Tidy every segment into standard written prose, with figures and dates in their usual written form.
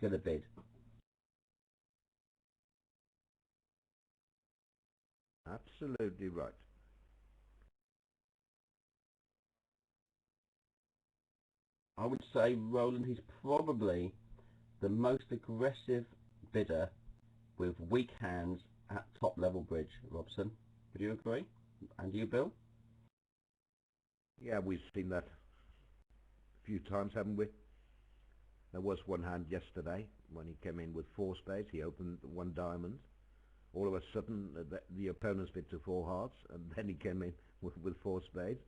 going to bid. Absolutely right. I would say, Roland, he's probably the most aggressive bidder with weak hands at top level bridge, Robson. Would you agree? And you, Bill? Yeah, we've seen that a few times, haven't we? There was one hand yesterday when he came in with 4 spades. He opened 1 diamond. All of a sudden, the opponent's bid to 4 hearts, and then he came in with 4 spades.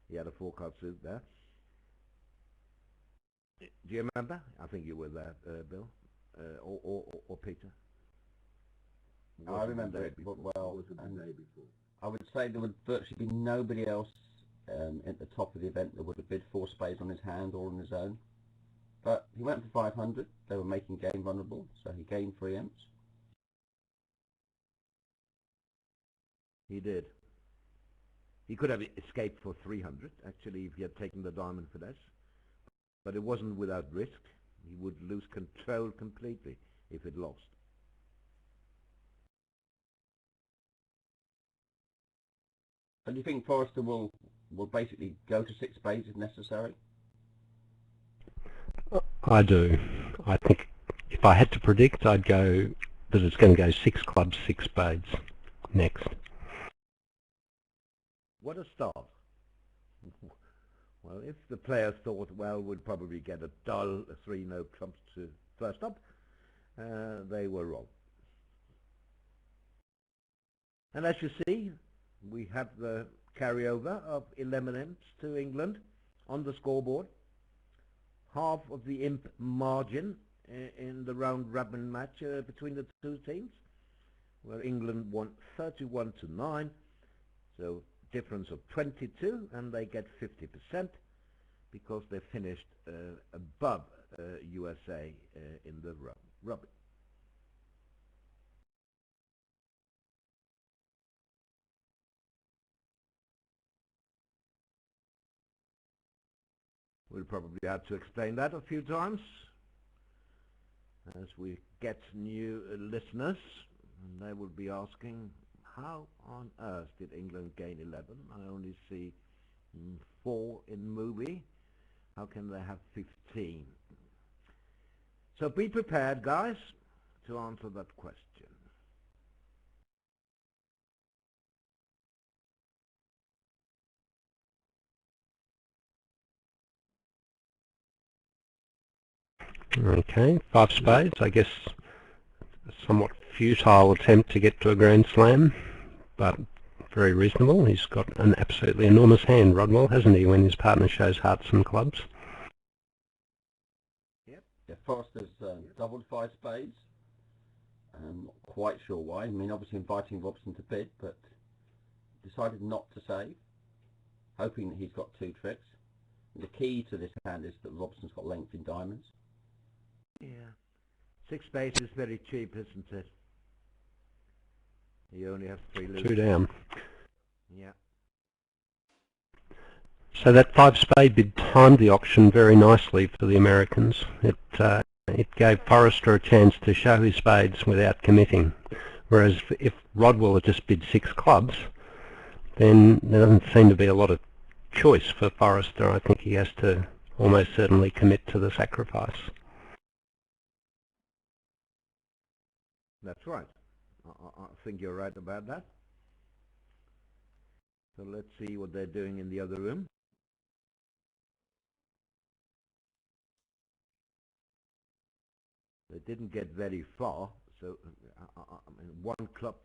He had a 4-card suit there. Do you remember? I think you were there, Bill, or Peter. I remember it well. I would say there would virtually be nobody else at the top of the event that would have bid 4 spades on his hand or on his own. But he went for 500. They were making game vulnerable, so he gained 3 imps. He did. He could have escaped for 300, actually, if he had taken the diamond finesse. But it wasn't without risk. He would lose control completely if it lost. And do you think Forrester will basically go to 6 spades if necessary? I do. I think if I had to predict, I'd go that it's going to go 6 clubs, 6 spades next. What a start. Well, if the players thought, well, we'd probably get a dull 3 no trumps to first up, they were wrong. And as you see, we have the carryover of 11 imps to England on the scoreboard. Half of the imp margin in the round robin match between the 2 teams, where England won 31-9, so difference of 22, and they get 50% because they finished above USA in the robin. We'll probably have to explain that a few times as we get new listeners, and they will be asking, how on earth did England gain 11? I only see 4 in movie. How can they have 15? So be prepared, guys, to answer that question. Okay, 5 spades. I guess a somewhat futile attempt to get to a Grand Slam, but very reasonable. He's got an absolutely enormous hand, Rodwell, hasn't he, when his partner shows hearts and clubs? Yep. Yeah, Forrester's doubled 5 spades. I'm not quite sure why. I mean, obviously inviting Robson to bid, but decided not to save, hoping that he's got 2 tricks. And the key to this hand is that Robson's got length in diamonds. Yeah. 6 spades is very cheap, isn't it? You only have 3 losers. 2 down. Yeah. So that 5 spade bid timed the auction very nicely for the Americans. It gave Forrester a chance to show his spades without committing. Whereas if Rodwell had just bid 6 clubs, then there doesn't seem to be a lot of choice for Forrester. I think he has to almost certainly commit to the sacrifice. That's right. I think you're right about that. So let's see what they're doing in the other room. They didn't get very far, so I mean, 1 club,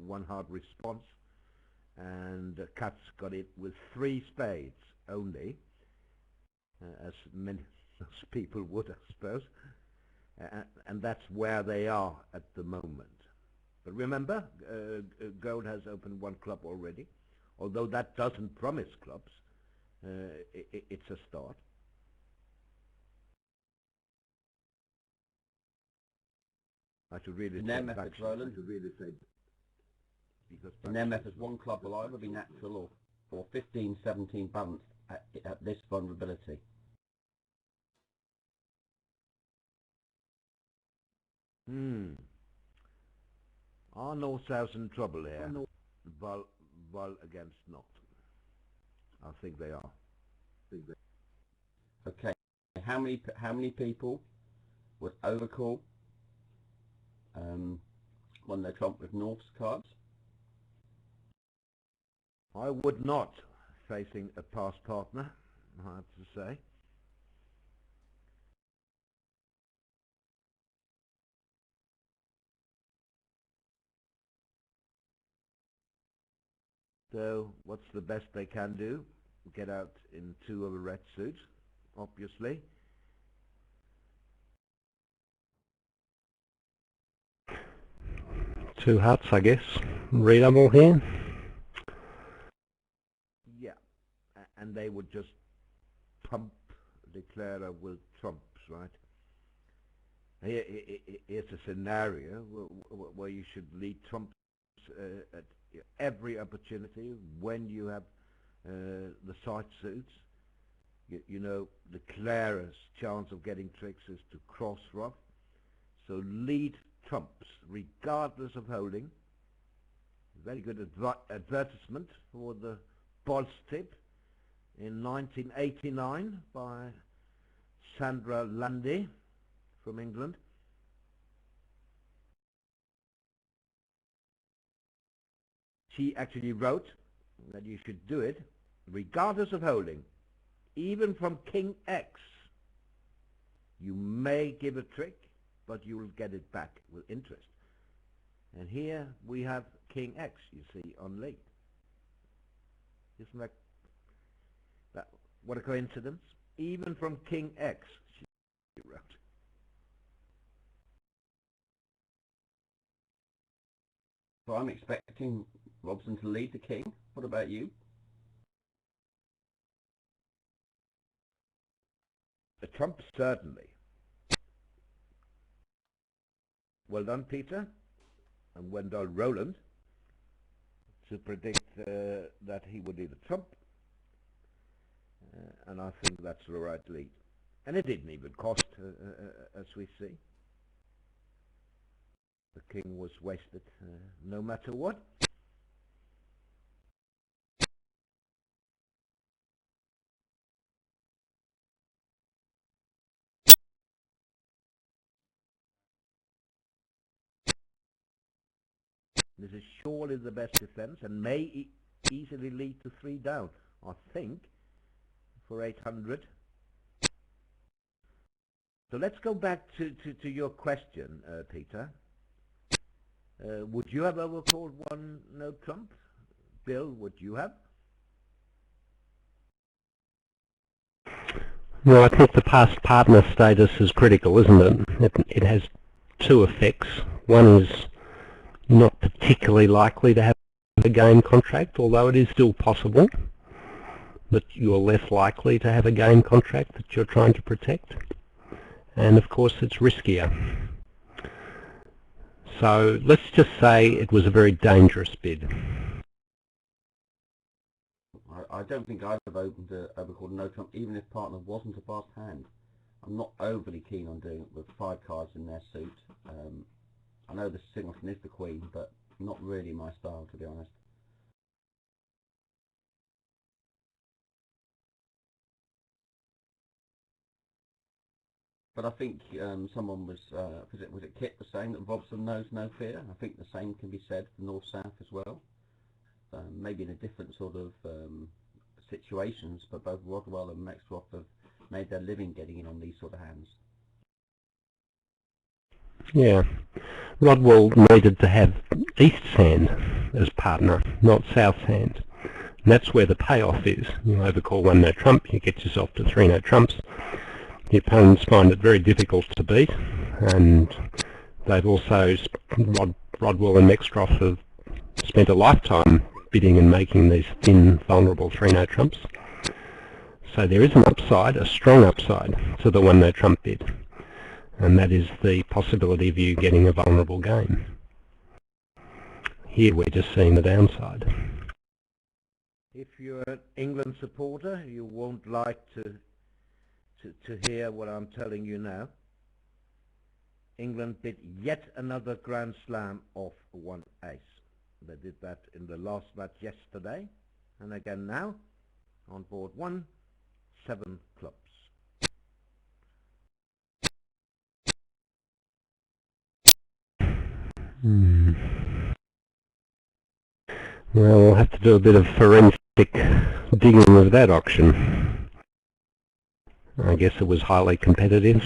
1 hard response, and Katz got it with 3 spades only, as many people would, I suppose, and that's where they are at the moment. But remember, Gold has opened 1 club already, although that doesn't promise clubs. It's a start. I should really say Nemeth, Roland. because Nemeth as 1 club will either be natural or 15-17 balanced at this vulnerability. Are North-South in trouble here? Vol against not. I think they are. Okay. How many people would overcall when they trump with North's cards? I would not, facing a past partner, I have to say. So what's the best they can do? Get out in 2 of a red suit, obviously. Two hearts, I guess. Readable here. Yeah, and they would just pump declarer with trumps, right? Here's a scenario where you should lead trumps at every opportunity when you have the side suits. You know, declarer's chance of getting tricks is to cross rough. So lead trumps regardless of holding. Very good advertisement for the Bols tip in 1989 by Sandra Lundy from England. She actually wrote that you should do it regardless of holding. Even from King X, you may give a trick, but you will get it back with interest. And here we have King X, you see, on lead. Isn't that what a coincidence? Even from King X, she wrote. So I'm expecting Robson to lead the king. What about you? The trump, certainly. Well done, Peter, and well done, Roland, to predict that he would lead a trump. And I think that's the right lead. And it didn't even cost, as we see. The king was wasted no matter what. This is surely the best defense and may easily lead to 3 down, I think, for 800. So let's go back to your question, Peter. Would you have overcalled 1 no trump? Bill, would you have? Well, I think the past partner status is critical, isn't it? It has 2 effects. One is not particularly likely to have a game contract, although it is still possible, but you're less likely to have a game contract that you're trying to protect. And of course it's riskier. So let's just say it was a very dangerous bid. I don't think I'd have overcalled no trump, even if partner wasn't a fast hand. I'm not overly keen on doing it with 5 cards in their suit. I know the Singleton is the queen, but not really my style, to be honest. But I think someone was it Kit was saying that Robson knows no fear. I think the same can be said for North-South as well. Maybe in a different sort of situations, but both Rodwell and Mexroth have made their living getting in on these sort of hands. Yeah, Rodwell needed to have East's hand as partner, not South's hand. And that's where the payoff is. You overcall 1 no trump, you get yourself to 3 no trumps. The opponents find it very difficult to beat, and they've also, Rodwell and Mexroth have spent a lifetime bidding and making these thin, vulnerable 3 no trumps. So there is an upside, a strong upside, to the 1 no trump bid, and that is the possibility of you getting a vulnerable game. Here we're just seeing the downside. If you're an England supporter, you won't like to hear what I'm telling you now. England did yet another Grand Slam off one ace. They did that in the last match yesterday, and again now, on board 1, 7 clubs. Well, we'll have to do a bit of forensic digging of that auction. I guess it was highly competitive.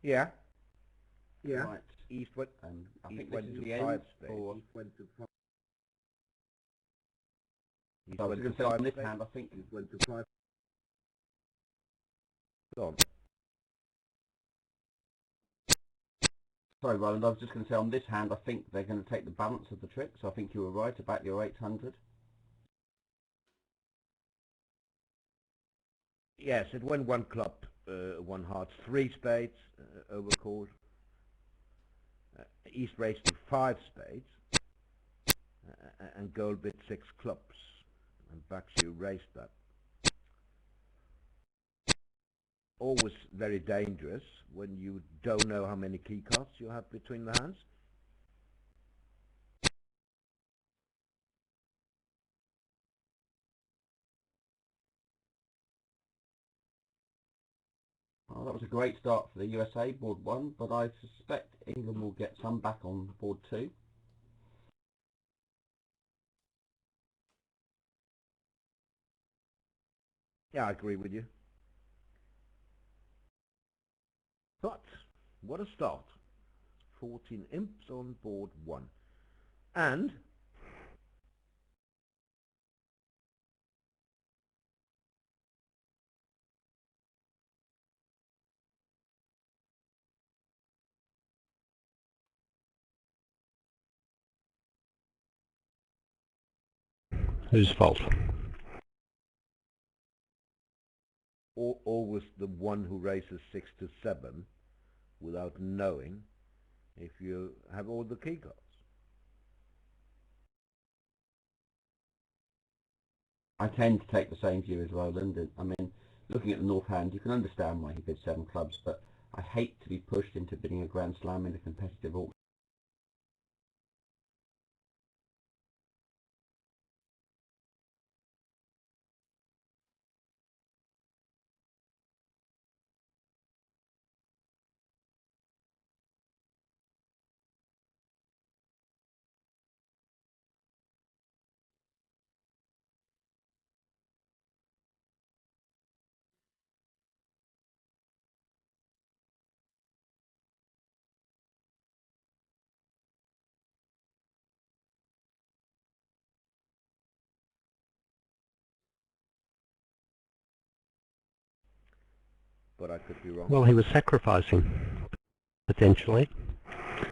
Yeah. Right. East went, I think East this went is to the 5 end spades. for... East I was went going to to say on 5 this spades. hand, I think... went to 5. Go on. Sorry, Roland, I was just going to say on this hand, I think they're going to take the balance of the trick, so I think you were right about your 800. Yes, it went 1 club, 1 heart, 3 spades, overcalled. East raised to 5 spades, and gold bid 6 clubs, and Baxi raised that. Always very dangerous when you don't know how many key cards you have between the hands. Well, that was a great start for the USA, board 1, but I suspect England will get some back on board 2. Yeah, I agree with you. But, what a start. 14 imps on board 1. And Whose fault? always the one who raises 6 to 7 without knowing if you have all the key cards. I tend to take the same view as Roland. I mean, looking at the North hand, you can understand why he bid 7 clubs, but I hate to be pushed into bidding a Grand Slam in a competitive auction. But I could be wrong. Well, he was sacrificing, potentially,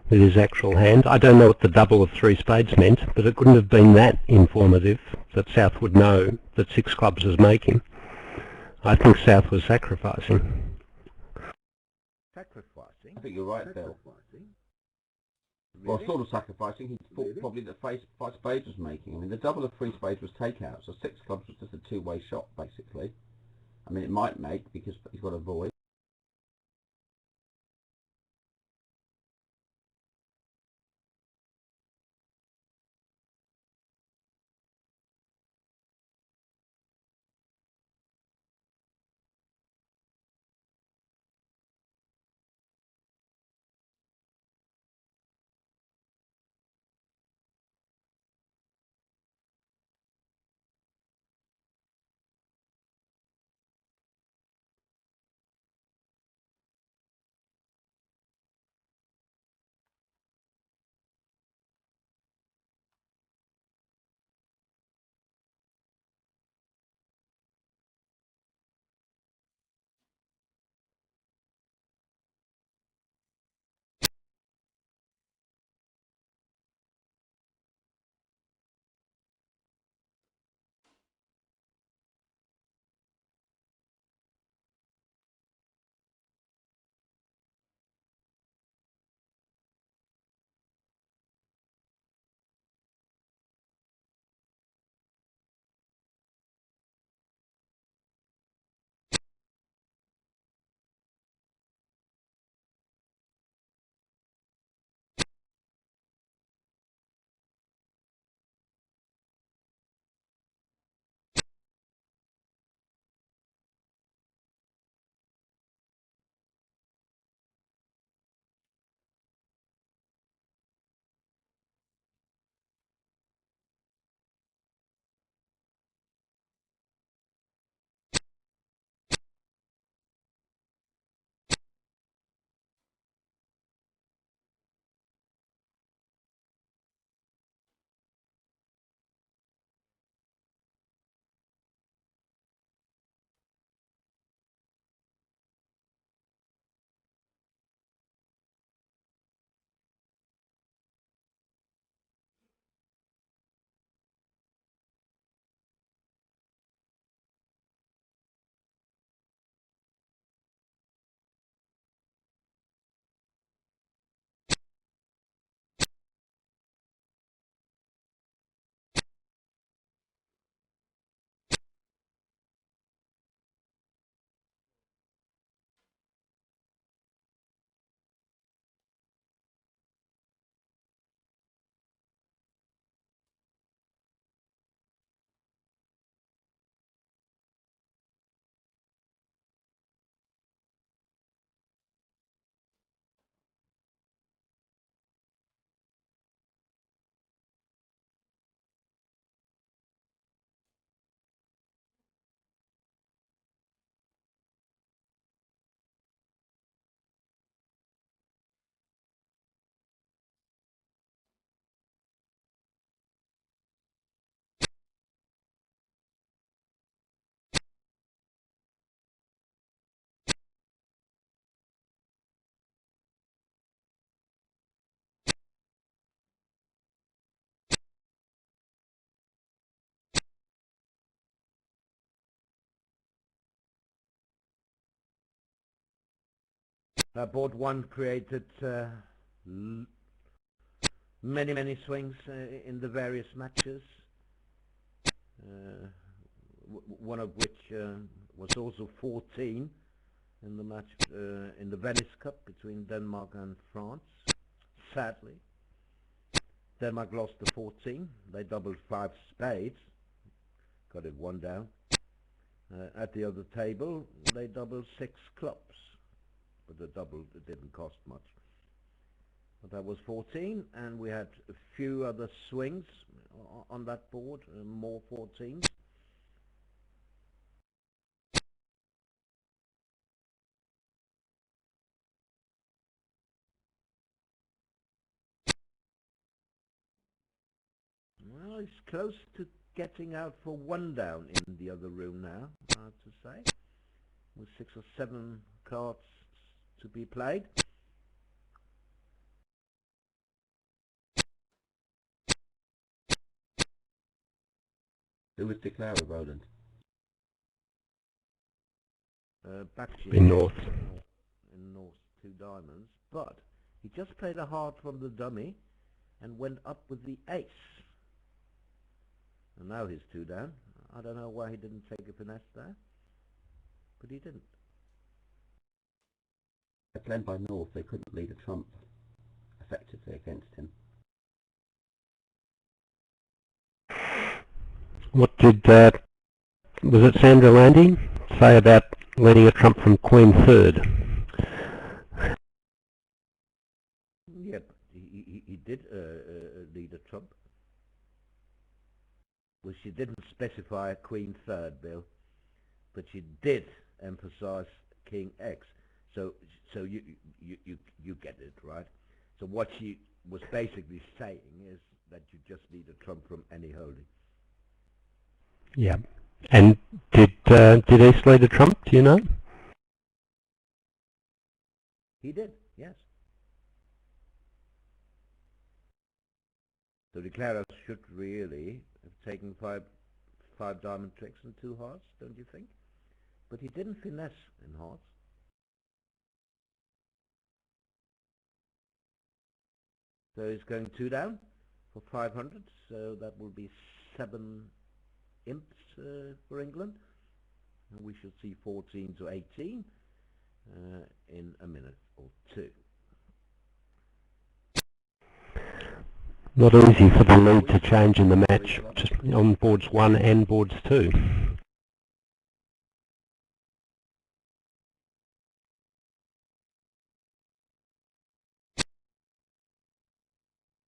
with his actual hand. I don't know what the double of 3 spades meant, but it couldn't have been that informative that South would know that 6 clubs was making. I think South was sacrificing. Sacrificing? I think you're right, Phil. Really? Well, sort of sacrificing. He thought probably that 5 spades was making. I mean, the double of 3 spades was takeout, so 6 clubs was just a two-way shot, basically. I mean, it might make because he's got a void. Board 1 created many swings in the various matches, one of which was also 14 in the match in the Venice Cup between Denmark and France. Sadly, Denmark lost the 14. They doubled 5 spades, got it 1 down. At the other table, they doubled 6 clubs, but the double didn't cost much. But that was 14, and we had a few other swings on that board, more 14s. Well, it's close to getting out for 1 down in the other room now, I have to say, with 6 or 7 cards to be played. Who was declarer, Roland? In North. In North, 2 diamonds, but he just played a heart from the dummy and went up with the ace. And now he's 2 down. I don't know why he didn't take a finesse there, but he didn't. Playing by North, they couldn't lead a trump effectively against him. What did, was it Sandra Landy say about leading a trump from Queen third? Yep, he did lead a trump. Well, she didn't specify Queen third, Bill, but she did emphasize King X. So you get it, right? So what she was basically saying is that you just need a trump from any holding. Yeah. And did East lead a trump, do you know? He did, yes. The declarer should really have taken five diamond tricks and 2 hearts, don't you think? But he didn't finesse in hearts. So he's going 2 down for 500, so that will be 7 imps for England. And we should see 14 to 18 in a minute or 2. Not easy for the lead to change in the match, just on boards 1 and boards 2.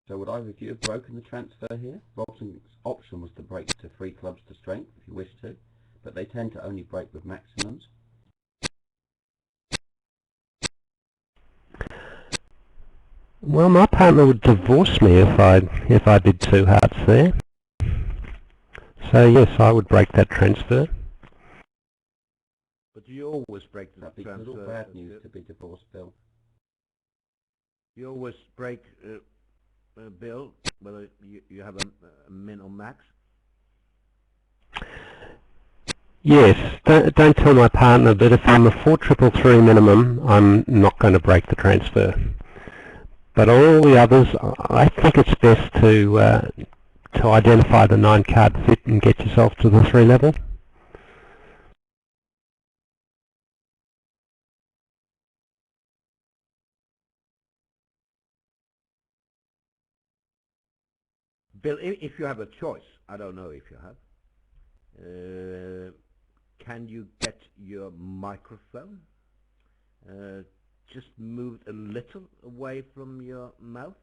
So would either of you have broken the transfer here? Robson's option was to break to 3 clubs to strength if you wish to, but they tend to only break with maximums. Well, my partner would divorce me if I did 2 hearts there. So yes, I would break that transfer. But you always break the That'd be transfer. little bad news to be divorced, Bill. You always break, Bill, whether you have a min or max. Yes, don't tell my partner that if I'm a 4-3-3 minimum, I'm not going to break the transfer. But all the others, I think it's best to identify the 9-card fit and get yourself to the 3 level. Bill, if you have a choice, I don't know if you have, can you get your microphone just moved a little away from your mouth?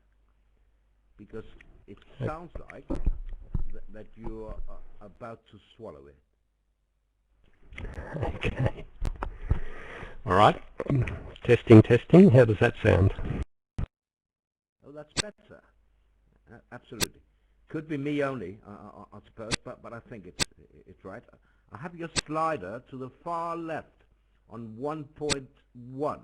Because it sounds like that you are about to swallow it. Okay. All right. Testing. How does that sound? Oh, that's better. Absolutely. Could be me only, I suppose, but I think it's right. I have your slider to the far left on 1.1.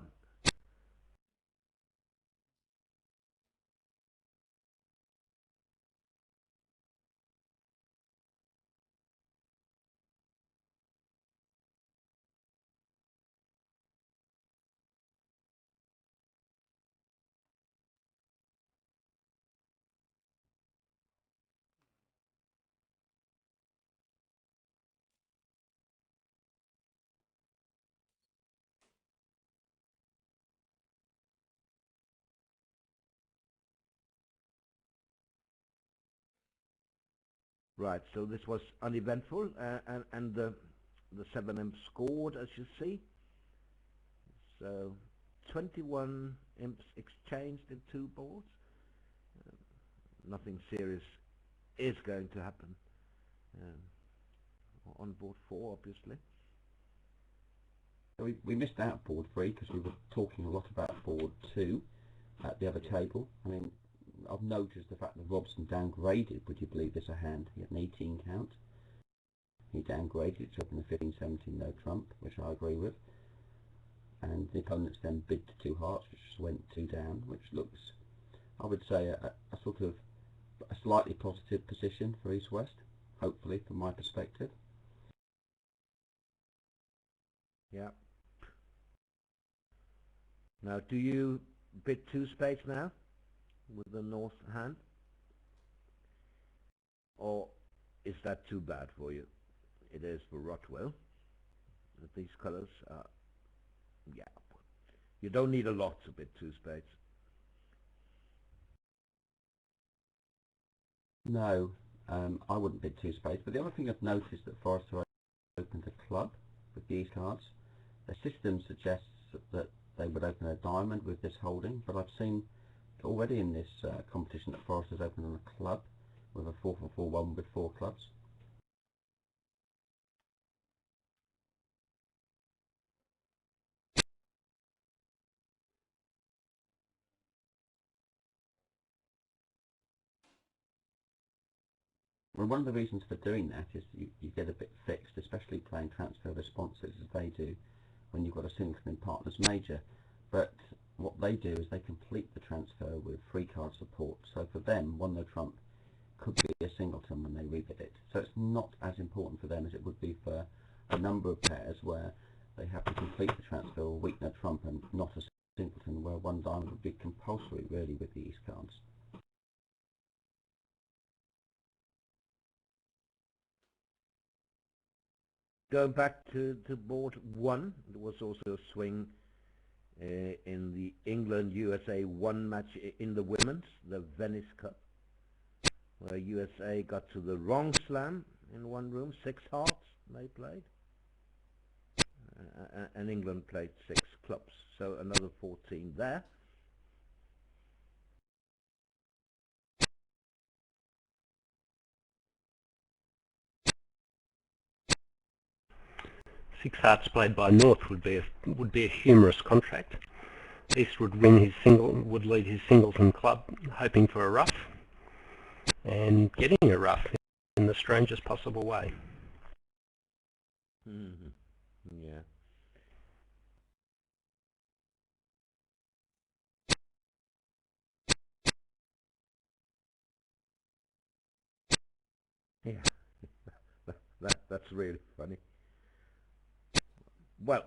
Right, so this was uneventful, and the 7 imps scored, as you see. So 21 imps exchanged in 2 boards. Nothing serious is going to happen on board 4, obviously. We missed out board 3 because we were talking a lot about board 2 at the other table. I mean, I've noticed the fact that Robson downgraded, would you believe this, a hand. He had an 18 count. He downgraded to open a 15-17 no trump, which I agree with. And the opponents then bid to 2 hearts, which just went 2 down, which looks, I would say, a sort of a slightly positive position for East-West, hopefully, from my perspective. Yeah. Now, do you bid 2 spades now with the north hand? Or is that too bad for you? It is for Rothwell. These colours are, yeah. You don't need a lot to bid 2 spades. No, I wouldn't bid 2 spades. But the other thing I've noticed that Forrester opened a club with these cards. Their system suggests that they would open a diamond with this holding, but I've seen already in this competition that Forrester's opened on a club with a 4-4-4-1 with 4 clubs. Well, one of the reasons for doing that is you get a bit fixed, especially playing transfer responses as they do when you've got a singleton in partners major. But what they do is they complete the transfer with 3 card support. So for them, 1 no trump could be a singleton when they rebid it. So it's not as important for them as it would be for a number of pairs where they have to complete the transfer with weak no trump and not a singleton, where 1 diamond would be compulsory really with the East cards. Going back to board 1, there was also a swing in the England-USA1 match in the women's, the Venice Cup, where USA got to the wrong slam in one room, 6 hearts they played, and England played 6 clubs, so another 14 there. Six hearts played by North would be a humorous contract. East would lead his singleton club, hoping for a ruff, and getting a ruff in the strangest possible way. Yeah. Yeah. That's really funny. Well,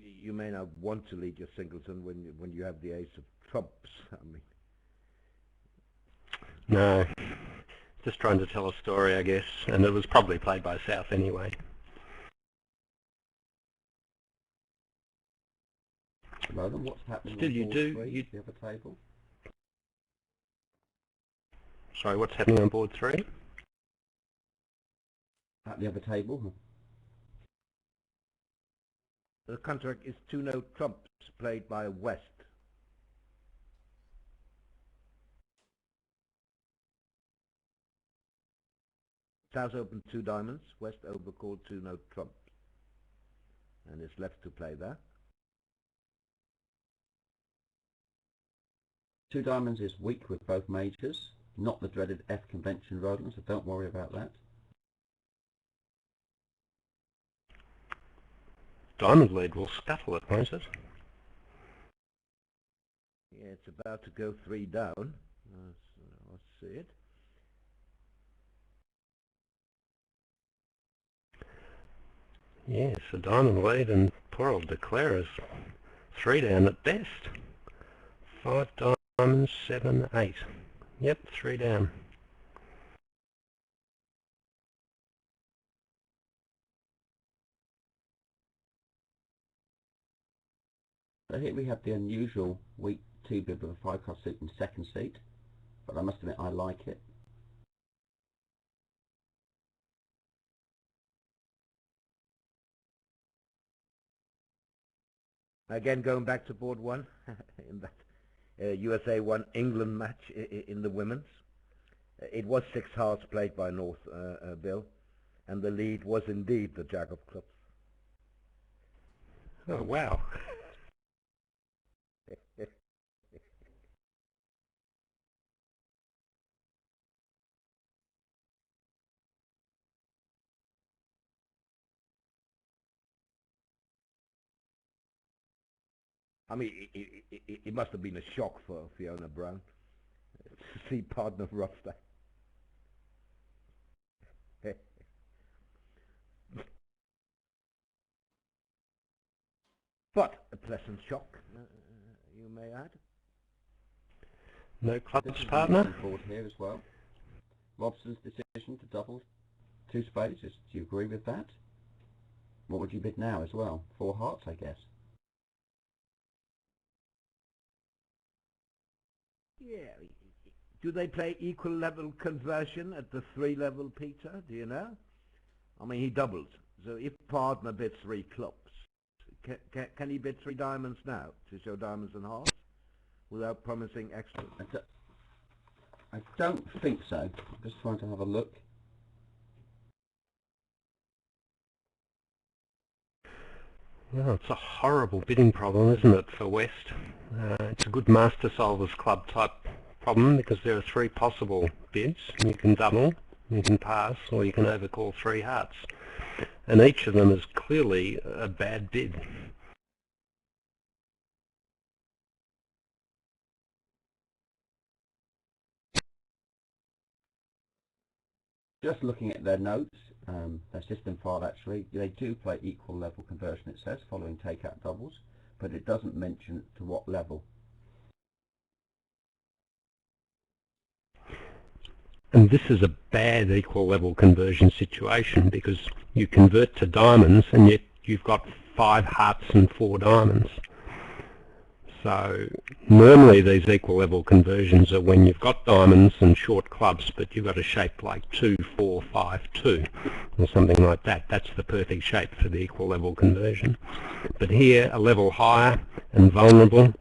you may not want to lead your singleton when you have the ace of trumps. I mean, no, just trying to tell a story, I guess, and it was probably played by South anyway. Roland, what's happening Still, on you board do. 3, the other table? Sorry, what's happening on board 3? At the other table? the contract is 2 no trumps played by West. South opened 2 diamonds, West overcalled 2 no trumps, and is left to play there. 2 diamonds is weak with both majors, not the dreaded F convention, Roland, so don't worry about that. Diamond lead will scuttle it, won't it? Yeah, it's about to go 3 down. Let's see it. Yes, a diamond lead, and poor old Declare is 3 down at best. 5 diamonds, 7, 8. Yep, 3 down. So here we have the unusual weak 2 bib with a 5 card suit in second seat, but I must admit I like it. Again, going back to board one, in that USA1 England match in the women's. It was 6 hearts played by North, Bill, and the lead was indeed the Jack of Clubs. Oh, wow. I mean, it must have been a shock for Fiona Brown to see partner Rothstein. But a pleasant shock, you may add. No clubs, This is partner? board here as well. Robson's decision to double 2 spades. Do you agree with that? What would you bid now as well? 4 hearts, I guess. Yeah. Do they play equal level conversion at the 3 level, Peter? Do you know? I mean, he doubles. So if partner bids 3 clubs, can he bid 3 diamonds now to show diamonds and hearts without promising extra? I don't think so. I'm just trying to have a look. Well, it's a horrible bidding problem, isn't it, for West? It's a good master solver's club type problem because there are 3 possible bids. You can double, you can pass, or you can overcall 3 hearts. And each of them is clearly a bad bid. Just looking at their notes, their system file actually, they do play equal level conversion, it says, following takeout doubles, but it doesn't mention to what level. And this is a bad equal level conversion situation because you convert to diamonds and yet you've got 5 hearts and 4 diamonds. So normally these equal level conversions are when you've got diamonds and short clubs, but you've got a shape like 2, 4, 5, 2 or something like that. That's the perfect shape for the equal level conversion. But here, a level higher and vulnerable,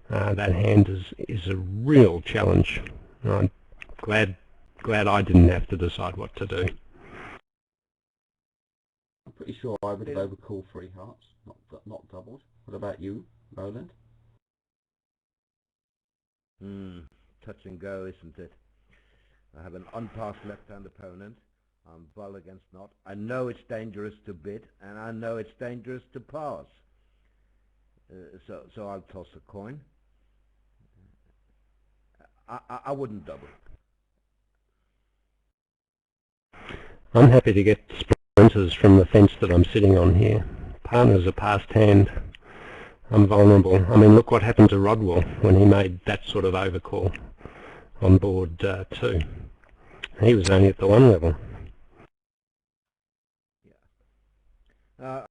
that hand is a real challenge. I'm glad I didn't have to decide what to do. I'm pretty sure I would have overcalled 3 hearts, not doubled. What about you, Roland? Touch and go, isn't it? I have an unpassed left-hand opponent. I'm vol against not. I know it's dangerous to bid, and I know it's dangerous to pass. So I'll toss a coin. I wouldn't double. I'm happy to get splinters from the fence that I'm sitting on here. Partner's a passed hand. I'm vulnerable. I mean, look what happened to Rodwell when he made that sort of overcall on board 2. He was only at the 1 level. Yeah.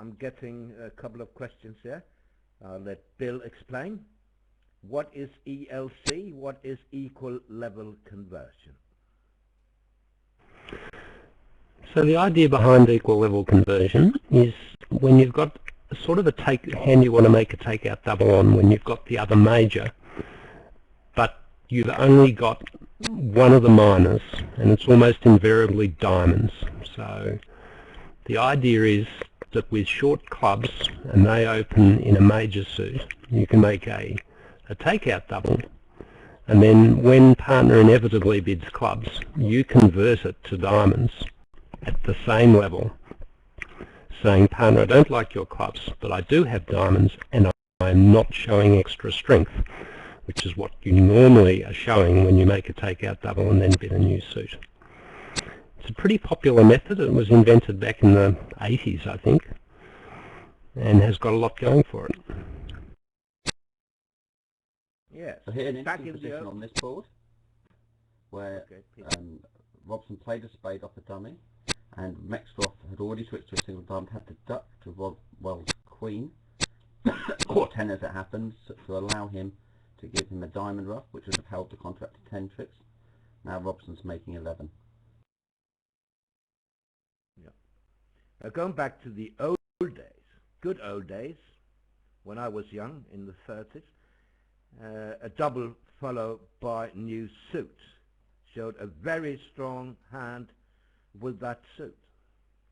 I'm getting a couple of questions here. I'll let Bill explain. What is ELC? What is equal level conversion? So the idea behind equal level conversion is when you've got sort of a hand you want to make a takeout double on when you've got the other major, but you've only got one of the minors, and it's almost invariably diamonds. So the idea is that with short clubs, and they open in a major suit, you can make a takeout double, and then when partner inevitably bids clubs, you convert it to diamonds at the same level, saying, partner, I don't like your clubs, but I do have diamonds and I'm not showing extra strength, which is what you normally are showing when you make a takeout double and then bid a new suit. It's a pretty popular method. It was invented back in the 80s, I think, and has got a lot going for it. Yeah. So here an interesting position on this board, where Robson played a spade off a dummy, and Mexcroft had already switched to a single diamond, had to duck to Rodwell's queen, or 10 as it happens, to allow him to give him a diamond ruff, which would have held the contract to 10 tricks. Now Robson's making 11. Yeah. Now going back to the old days, good old days, when I was young, in the 30s. A double followed by new suit showed a very strong hand with that suit,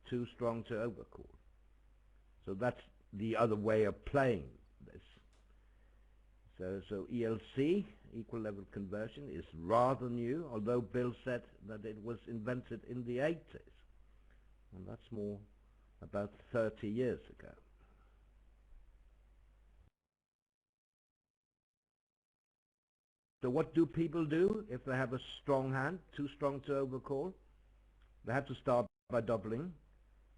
too strong to overcall. So that's the other way of playing this. So ELC, equal level conversion, is rather new, although Bill said that it was invented in the 80s, and that's more about 30 years ago. So what do people do if they have a strong hand, too strong to overcall? They have to start by doubling.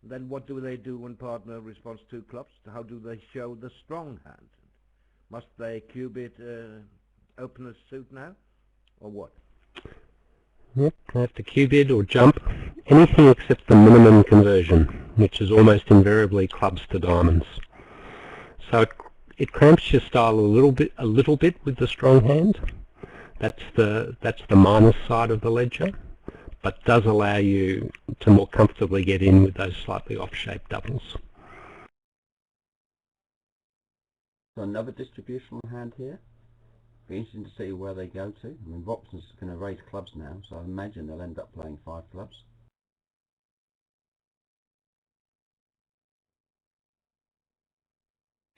Then what do they do when partner responds to clubs? How do they show the strong hand? Must they cube it, open a suit now, or what? Yep, they have to cubid or jump, anything except the minimum conversion, which is almost invariably clubs to diamonds. So it cramps your style a little bit with the strong hand. That's the minus side of the ledger, but does allow you to more comfortably get in with those slightly off-shaped doubles. So another distributional hand here. Be interesting to see where they go to. I mean, Robson's going to raise clubs now, so I imagine they'll end up playing 5 clubs.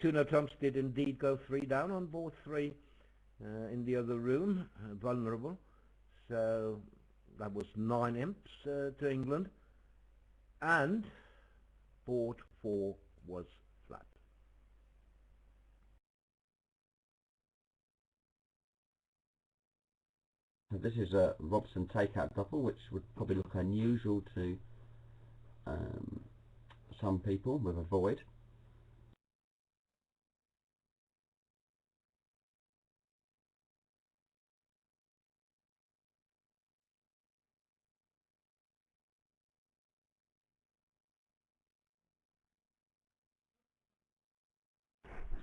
Tuno Trumps did indeed go 3 down on board 3 in the other room, vulnerable. So that was 9 imps to England, and board 4 was flat. So this is a Robson takeout double, which would probably look unusual to some people with a void.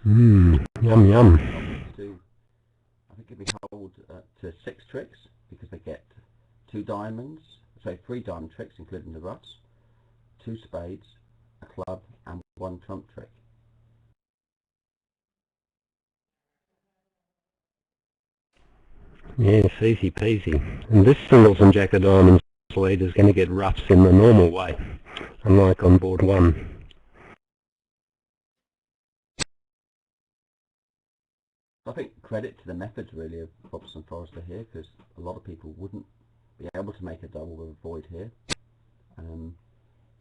Yum yum. I think if we hold to 6 tricks, because they get 2 diamonds, so 3 diamond tricks including the ruts, 2 spades, a club and 1 trump trick. Yes, easy peasy. And this singles and jack of diamonds lead is going to get roughs in the normal way, unlike on board 1. I think credit to the methods really of Robson Forrester here, because a lot of people wouldn't be able to make a double with a void here.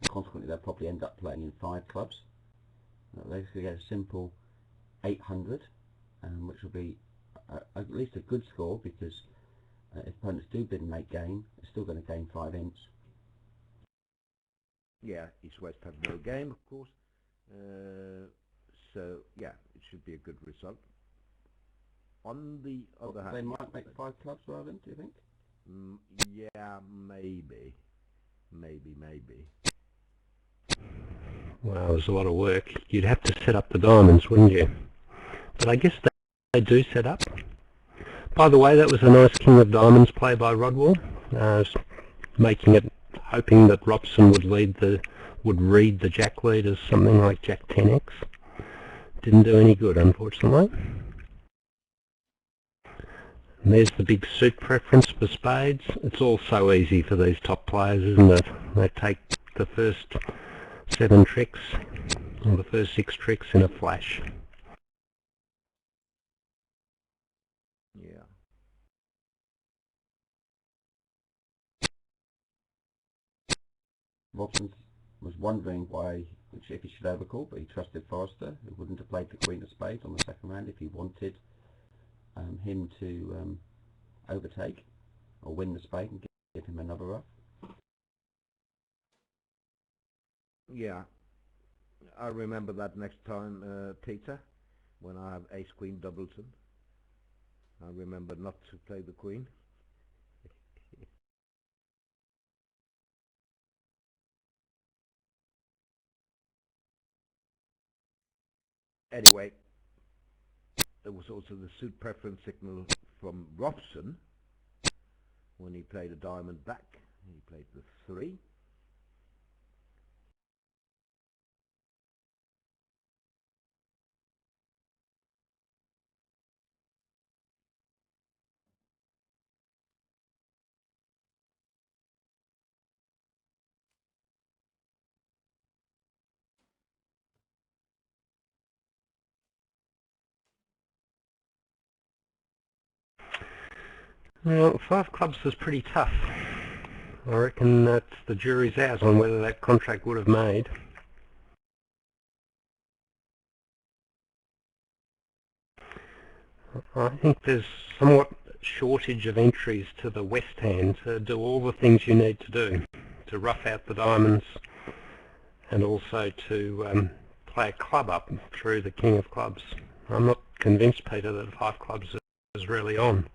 Consequently, they'll probably end up playing in 5 clubs. They could get a simple 800, which will be at least a good score, because if opponents do bid and make game, it's still going to gain 5 imps. Yeah, East-West have no game, of course. So yeah, it should be a good result. On the other hand, they might make 5 clubs rather than, do you think? Yeah, maybe. Wow, there's a lot of work. You'd have to set up the diamonds, wouldn't you? But I guess they do set up. By the way, that was a nice King of Diamonds play by Rodwell, making it, hoping that Robson would read the Jack lead as something like Jack 10x. Didn't do any good, unfortunately. And there's the big suit preference for spades. It's all so easy for these top players, isn't it? They take the first 7 tricks, or the first 6 tricks in a flash. Yeah. Robson was wondering why, if he should overcall, but he trusted Forrester, who wouldn't have played the Queen of Spades on the second round if he wanted him to overtake or win the spade and give him another rough. Yeah, I remember that next time, Peter, when I have Ace Queen Doubleton. I remember not to play the Queen. Anyway, there was also the suit preference signal from Robson when he played a diamond back. He played the 3. Well, 5 clubs is pretty tough. I reckon that's the jury's out on whether that contract would have made. I think there's somewhat shortage of entries to the west hand to do all the things you need to do, to rough out the diamonds and also to play a club up through the king of clubs. I'm not convinced, Peter, that 5 clubs is really on.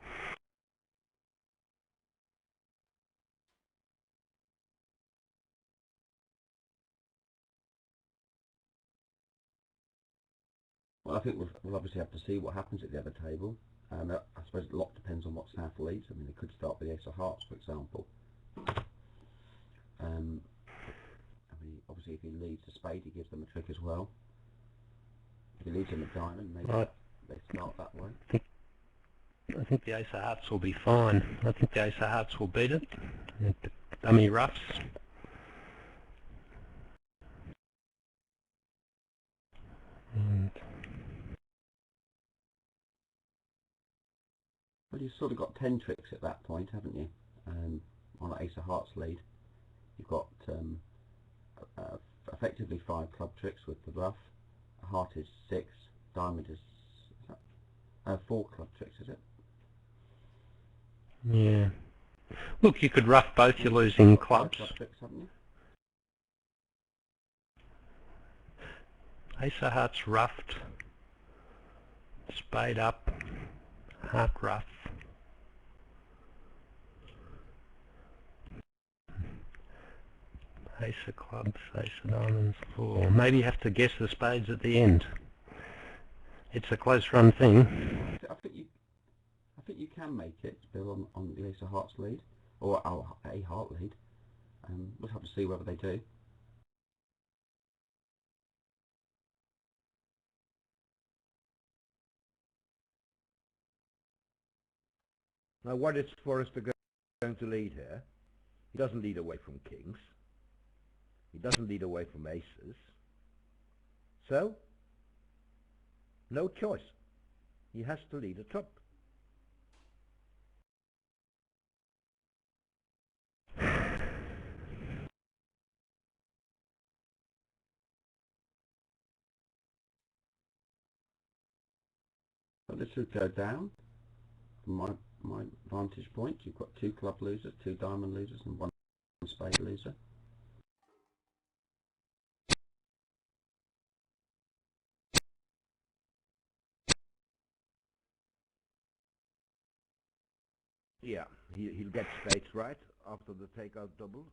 Well, I think we'll obviously have to see what happens at the other table. I suppose a lot depends on what South leads. I mean, they could start with the ace of hearts, for example. I mean, obviously, if he leads a spade, he gives them a trick as well. If he leads them a diamond, maybe they start that way. I think the ace of hearts will be fine. I think the ace of hearts will beat it. Dummy roughs. Well, you've sort of got 10 tricks at that point, haven't you? On an ace of hearts lead, you've got effectively 5 club tricks with the bluff. A heart is 6, diamond is 4 club tricks, is it? Yeah. Look, you could rough both your losing clubs. 5 club tricks, haven't you? Ace of hearts roughed, spade up, heart rough. Ace of clubs, ace of diamonds, 4. Maybe you have to guess the spades at the end. It's a close run thing. I think you can make it, Bill, on the ace of hearts lead, or a heart lead. We'll have to see whether they do. Now, what is Forrester going to lead here? He doesn't lead away from kings. He doesn't lead away from aces. So, no choice. He has to lead a trump. But this would go down from my vantage point. You've got 2 club losers, 2 diamond losers and 1 spade loser. Yeah, he'll get spades right after the takeout double,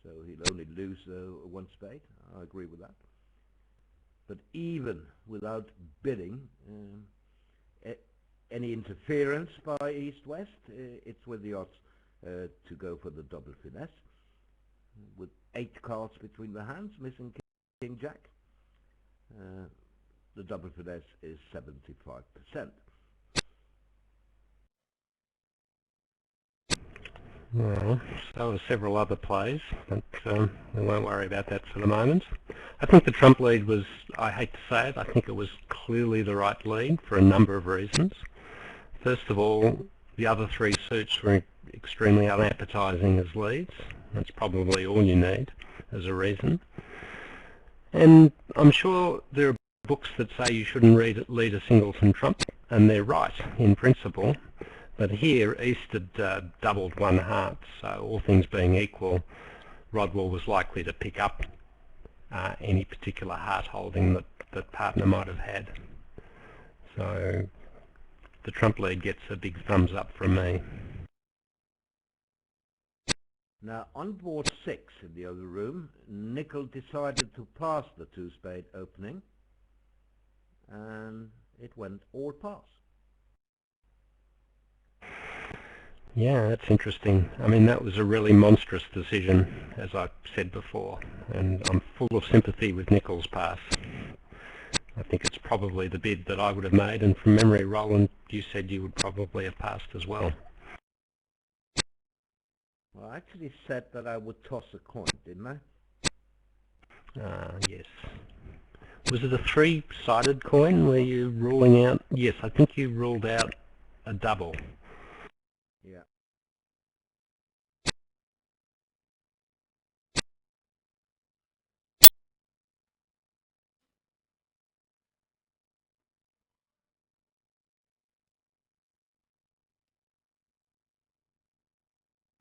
so he'll only lose 1 spade. I agree with that. But even without bidding any interference by East-West, it's with the odds to go for the double finesse. With 8 cards between the hands, missing King-Jack, the double finesse is 75%. Well, so are several other plays, but we won't worry about that for the moment. I think the trump lead was, I hate to say it, I think it was clearly the right lead for a number of reasons. First of all, the other 3 suits were extremely unappetizing as leads. That's probably all you need as a reason. And I'm sure there are books that say you shouldn't lead a singleton trump, and they're right in principle. But here, East had doubled 1 heart, so all things being equal, Rodwell was likely to pick up any particular heart holding that partner might have had. So the trump lead gets a big thumbs up from me. Now, on board 6 in the other room, Nickel decided to pass the 2-spade opening, and it went all pass. Yeah, that's interesting. I mean, that was a really monstrous decision, as I said before, and I'm full of sympathy with Nickel's pass. I think it's probably the bid that I would have made, and from memory, Roland, you said you would probably have passed as well. Well, I actually said that I would toss a coin, didn't I? Yes. Was it a 3-sided coin? Were you ruling out? Yes, I think you ruled out a double.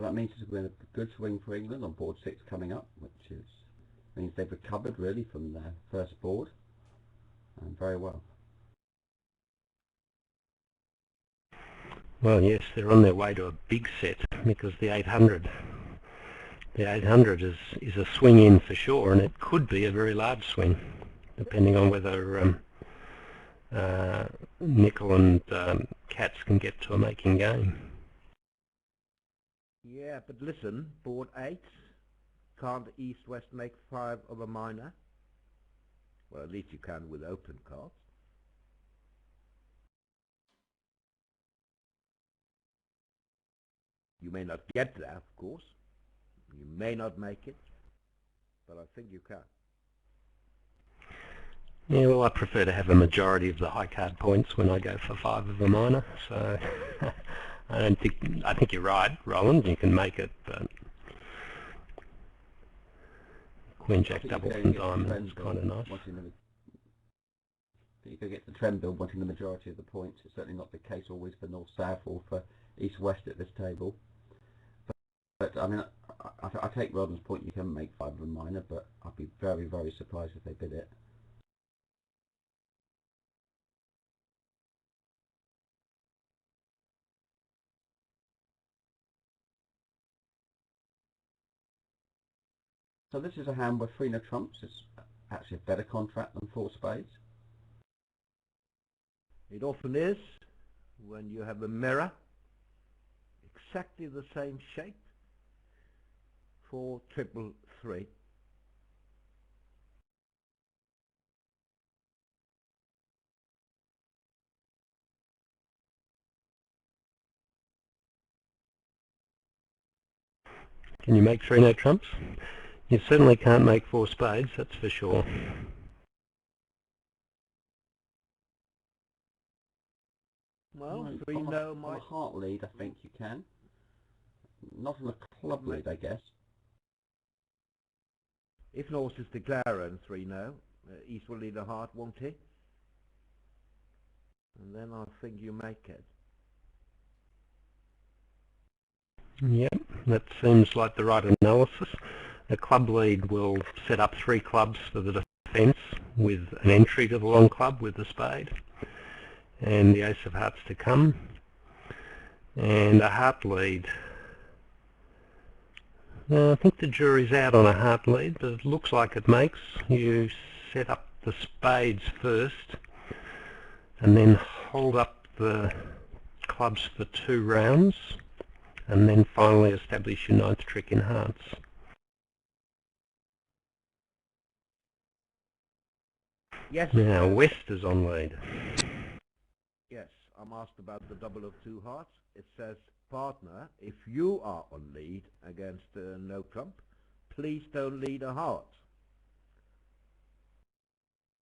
that means it's been a good swing for England on board 6 coming up, which means they've recovered really from their first board, and very well. Well, yes, they're on their way to a big set, because the 800 is a swing in for sure, and it could be a very large swing, depending on whether Nicol and Katz can get to a making game. Yeah, but listen, board 8, can't East-West make 5 of a minor? Well, at least you can with open cards. You may not get there, of course. You may not make it, but I think you can. Yeah, well, I prefer to have a majority of the high card points when I go for 5 of a minor, so I think you're right, Roland, you can make it, but Queen Jack double and diamond is kind of nice. You could get the trend build wanting the majority of the points. It's certainly not the case always for North-South or for East-West at this table. But I mean, I take Rodden's point, you can make 5 of a minor, but I'd be very, very surprised if they did it. So this is a hand where 3 no trumps is actually a better contract than 4 spades. It often is when you have a mirror, exactly the same shape, for 333. Can you make 3 no trumps? You certainly can't make 4 spades, that's for sure. Well, 3 no might... On a heart lead, I think you can. Not on a club lead, I guess. If North is declarer and 3 no, East will lead a heart, won't he? And then I think you make it. Yep, that seems like the right analysis. A club lead will set up 3 clubs for the defence with an entry to the long club with the spade and the ace of hearts to come, and a heart lead. I think the jury's out on a heart lead, but it looks like it makes. You set up the spades first and then hold up the clubs for 2 rounds, and then finally establish your 9th trick in hearts. Yes. Now West is on lead. Yes, I'm asked about the double of 2 hearts. It says, partner, if you are on lead against no trump, please don't lead a heart.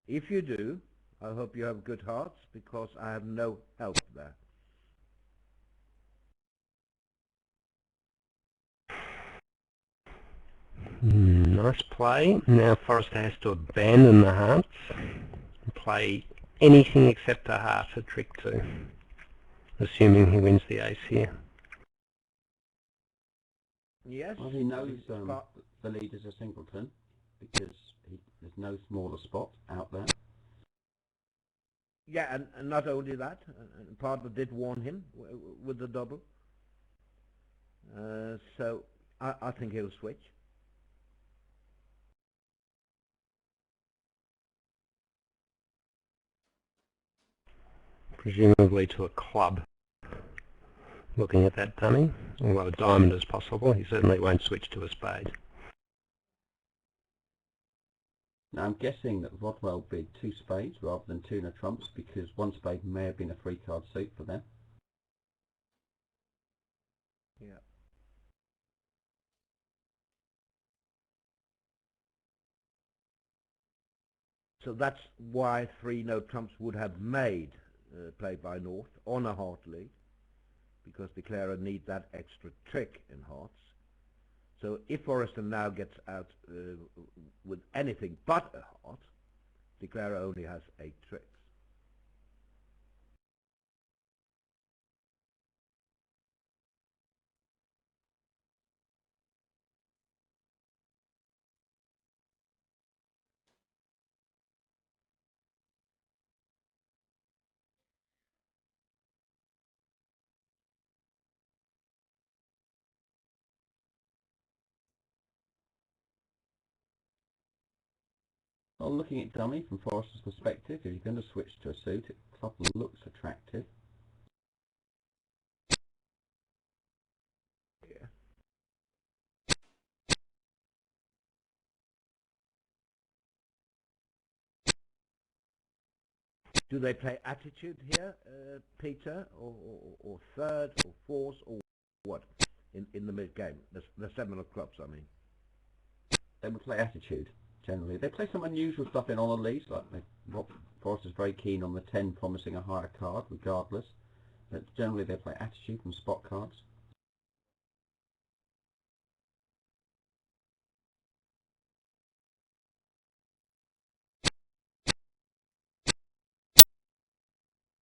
If you do, I hope you have good hearts, because I have no help there. Nice play. Now Forrester has to abandon the hearts and play anything except a heart for trick 2, assuming he wins the ace here. Yes. Well, he knows the lead is a singleton, because there's no smaller spot out there. Yeah, and not only that, partner did warn him with the double. So I think he'll switch. Presumably to a club, looking at that dummy, although a diamond is possible. He certainly won't switch to a spade. Now I'm guessing that Rodwell bid 2 spades rather than 2 no trumps, because 1 spade may have been a 3-card suit for them. Yeah. So that's why 3 no trumps would have made play by North on a heart lead, because declarer need that extra trick in hearts. So if Forrester now gets out with anything but a heart, declarer only has 8 tricks. Well, looking at dummy from Forrester's perspective, if you're going to switch to a suit, it probably looks attractive. Yeah. Do they play attitude here, Peter, or third, or fourth, or what, in the mid-game? The 7 of clubs, I mean. They would play attitude, generally. They play some unusual stuff in honour leagues, like Forrester's very keen on the 10 promising a higher card, regardless. But generally they play attitude and spot cards.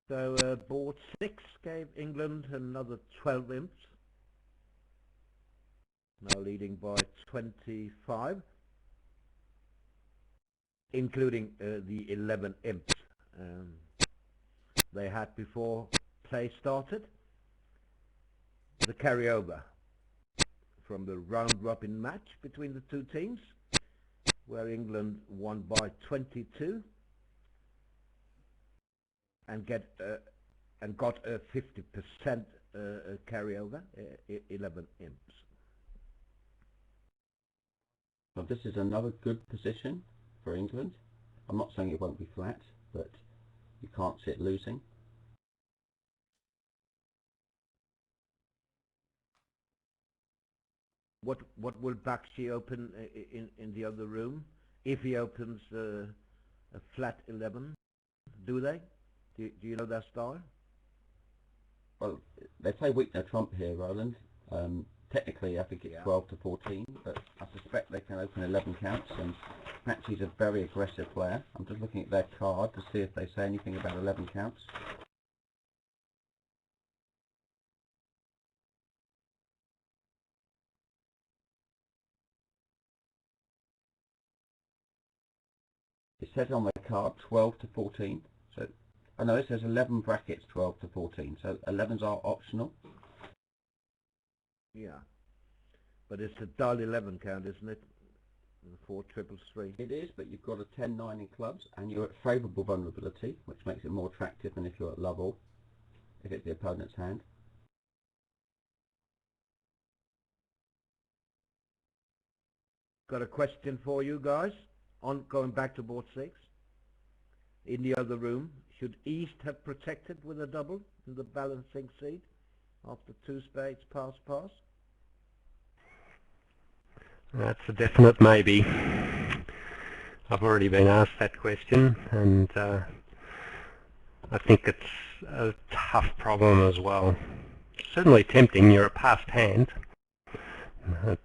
So board 6 gave England another 12 imps, now leading by 25, including the 11 imps they had before play started. The carryover from the round-robin match between the two teams, where England won by 22 and got a 50% carryover, 11 imps. Well, this is another good position for England. I'm not saying it won't be flat, but you can't see it losing. What will Bakshi open in the other room? If he opens a flat 11, do they? Do you know their style? Well, they play weak no trump here, Roland. Technically, I think it's 12 to 14, but I suspect they can open 11 counts, and Bakchi's a very aggressive player. I'm just looking at their card to see if they say anything about 11 counts. It says on their card 12 to 14. So, I know it says 11 brackets 12 to 14. So 11s are optional. Yeah, but it's a dull 11 count, isn't it? 4 triples 3. It is, but you've got a 10-9 in clubs, and you're at favourable vulnerability, which makes it more attractive than if you're at love all, if it's the opponent's hand. Got a question for you guys. On going back to board 6. In the other room, should East have protected with a double in the balancing seat after 2 spades pass? That's a definite maybe. I've already been asked that question, and I think it's a tough problem as well. Certainly tempting, you're a passed hand, but,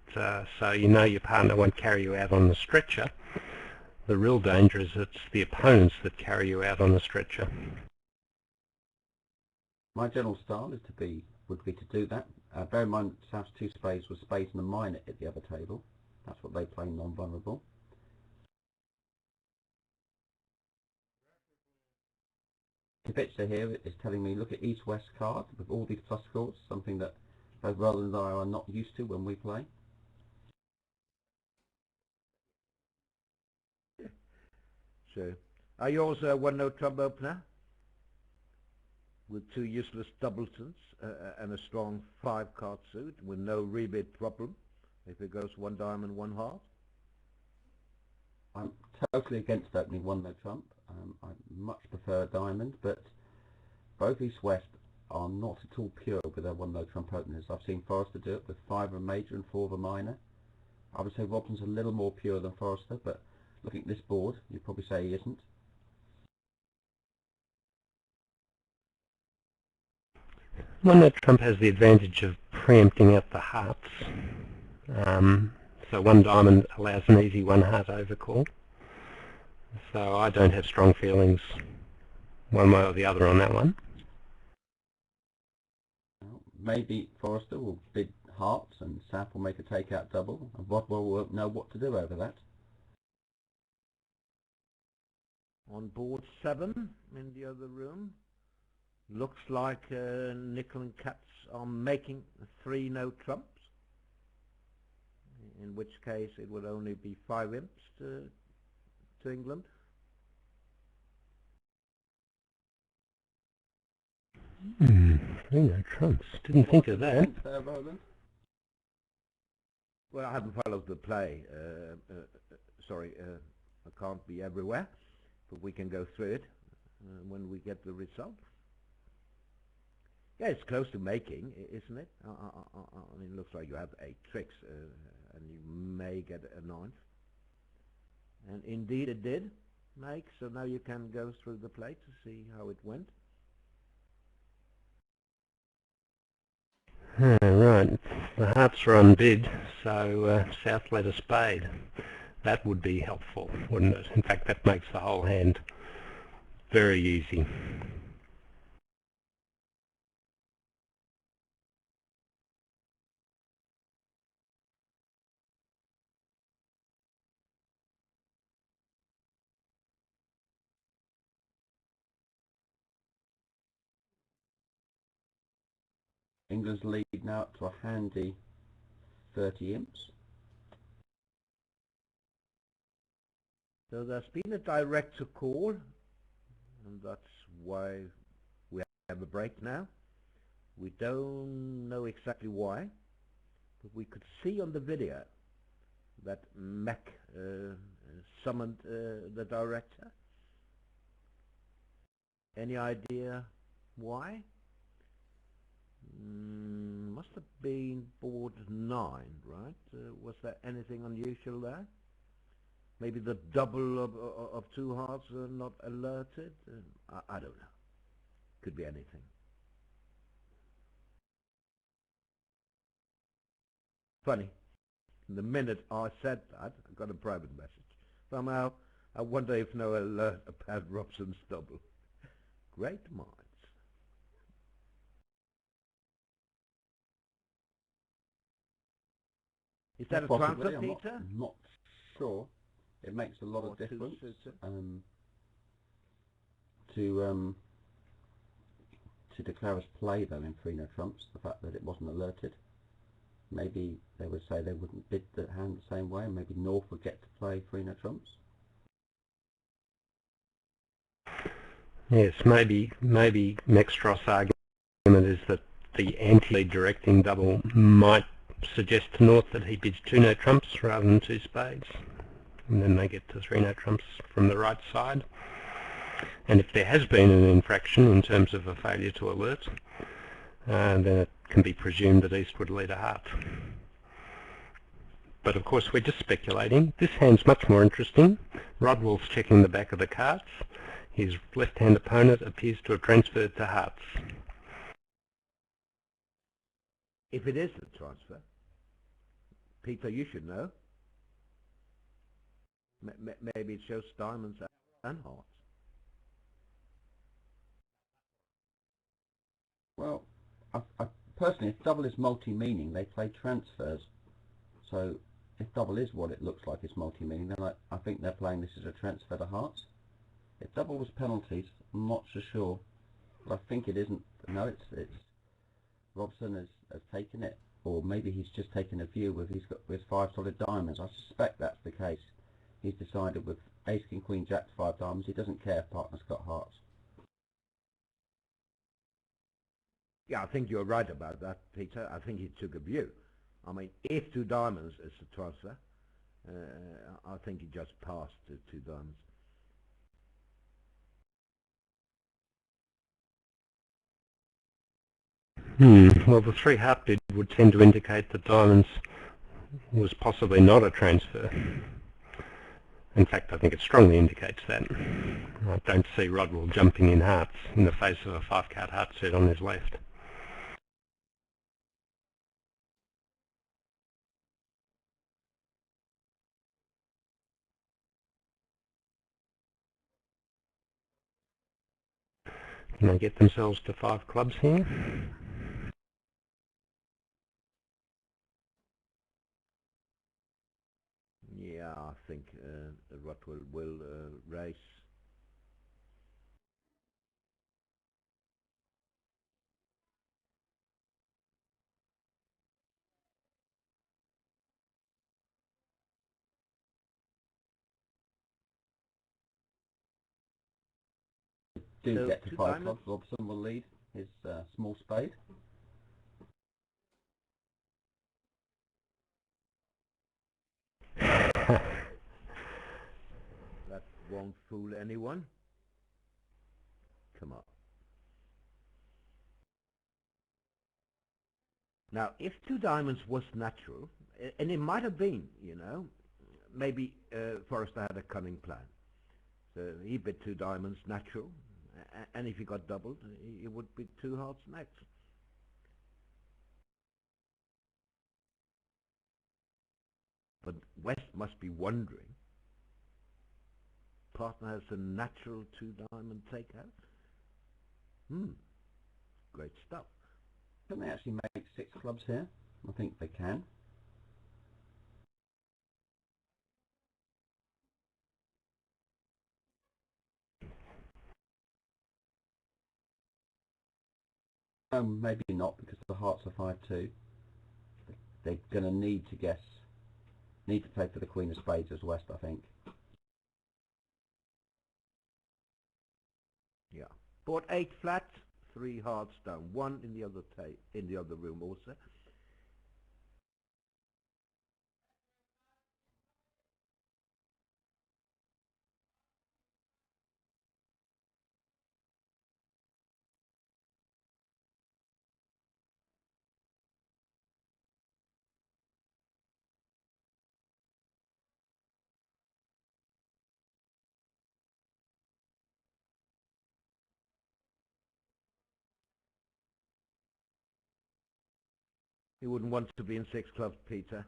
so you know your partner won't carry you out on the stretcher. The real danger is it's the opponents that carry you out on the stretcher. My general style would be to do that. Bear in mind, South's 2 spades was spades and a minor at the other table. That's what they play non-vulnerable. Kibitzer here is telling me, look at East-West card with all these plus scores, something that both Roland and I are not used to when we play. So, are you also a 1-no trump opener? With 2 useless doubletons and a strong 5-card suit with no rebid problem if it goes 1 diamond, 1 heart? I'm totally against opening 1-no trump. I much prefer a diamond, but both East-West are not at all pure with their 1-no trump openers. I've seen Forrester do it with 5 of a major and 4 of a minor. I would say Robson's a little more pure than Forrester, but looking at this board, you'd probably say he isn't. One trump has the advantage of preempting out the hearts. So 1 diamond allows an easy 1 heart overcall. So I don't have strong feelings one way or the other on that one. Well, maybe Forrester will bid hearts and South will make a takeout double, and Rodwell won't know what to do over that. On board 7 in the other room, looks like Nickel and Cats are making 3 no trumps, in which case it would only be 5 imps to to England? No trumps. Didn't think of that. Well, I haven't followed the play. Sorry, I can't be everywhere, but we can go through it when we get the result. Yeah, it's close to making, isn't it? I mean, it looks like you have 8 tricks, and you may get a 9th. And indeed it did make, so now you can go through the play to see how it went. Right, the hearts are unbid, so South led a spade. That would be helpful, wouldn't it? In fact, that makes the whole hand very easy. England's lead now up to a handy 30 imps. So there's been a director call, and that's why we have a break now. We don't know exactly why, but we could see on the video that Mac summoned the director. Any idea why? Must have been board 9, right? Was there anything unusual there? Maybe the double of 2 hearts are not alerted? I don't know. Could be anything. Funny. The minute I said that, I got a private message. Somehow, I wonder if no alert about Robson's double. Great minds. Is that a Possibly, transfer, Peter? I'm not sure. It makes a lot of difference to declare us play though in 3 no trumps. The fact that it wasn't alerted. Maybe they would say they wouldn't bid the hand the same way, and maybe North would get to play 3 no trumps. Yes, maybe Mextros' argument is that the anti-lead directing double might suggest to North that he bids 2 no trumps rather than 2 spades, and then they get to 3 no trumps from the right side. And if there has been an infraction in terms of a failure to alert, then it can be presumed that East would lead a heart. But of course we're just speculating. This hand's much more interesting. Rodwell's checking the back of the cards. His left-hand opponent appears to have transferred to hearts. If it is a transfer, Peter, you should know. Maybe it shows diamonds and hearts. Well, I personally, if double is multi-meaning, they play transfers. So if double is what it looks like it's multi-meaning, then I think they're playing this as a transfer to hearts. If double was penalties, I'm not so sure, but I think it isn't. No, it's Robson has taken it, or maybe he's just taken a view with 5 solid diamonds. I suspect that's the case. He's decided with ace, king, queen, jack, 5 diamonds. He doesn't care if partner's got hearts. Yeah, I think you're right about that, Peter. I think he took a view. I mean, if 2 diamonds is a transfer, I think he just passed to 2 diamonds. Well, the 3 heart bid would tend to indicate that diamonds was possibly not a transfer. In fact, I think it strongly indicates that. I don't see Rodwell jumping in hearts in the face of a 5-card heart set on his left. Can they get themselves to 5 clubs here? Yeah, I think Rodwell will race. do So get to 2 5 diamonds. clubs, Robson will lead his small spade. That won't fool anyone. Come on. Now, if 2 diamonds was natural, and it might have been, you know, maybe Forrester had a cunning plan. So he bid 2 diamonds natural, and if he got doubled, he would bid 2 hearts next. But West must be wondering, partner has a natural 2 diamond takeout? Great stuff. Can they actually make 6 clubs here? I think they can. Maybe not, because the hearts are 5-2. They're going to need to play for the Queen of Spades as West, I think. Yeah. Board 8 flat, 3 hearts down, 1 in the other room also. You wouldn't want to be in 6 clubs, Peter,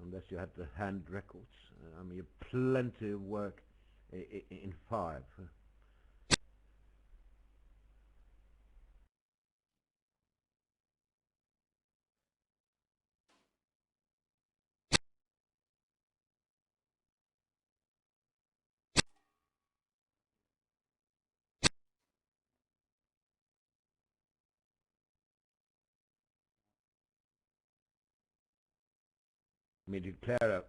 unless you had the hand records. I mean, plenty of work in 5. I mean, Declarer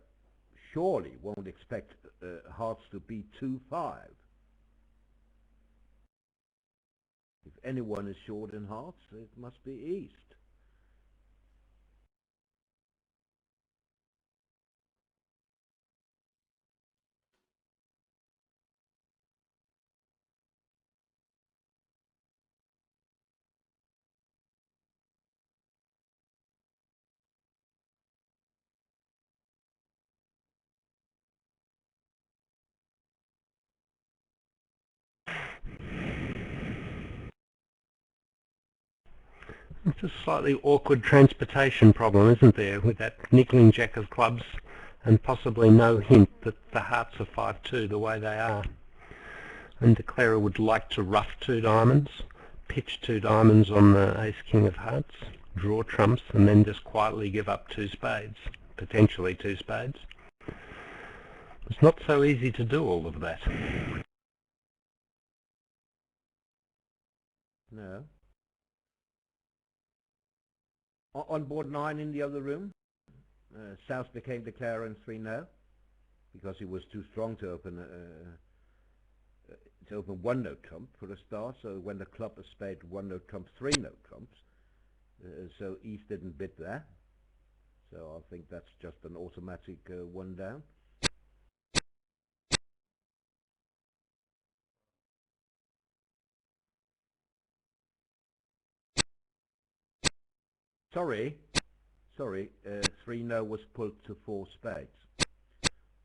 surely won't expect hearts to be 2-5. If anyone is short in hearts, it must be East. It's a slightly awkward transportation problem, isn't there, with that niggling jack of clubs and possibly no hint that the hearts are 5-2 the way they are. And Declarer would like to rough 2 diamonds, pitch 2 diamonds on the ace-king of hearts, draw trumps, and then just quietly give up 2 spades, potentially 2 spades. It's not so easy to do all of that. No. On board 9 in the other room, South became Declarer in 3-no, because he was too strong to open 1-no trump for a start. So when the club is spade 1-no trump, 3-no trumps. So East didn't bid there. So I think that's just an automatic 1 down. Sorry, 3-no was pulled to 4 spades.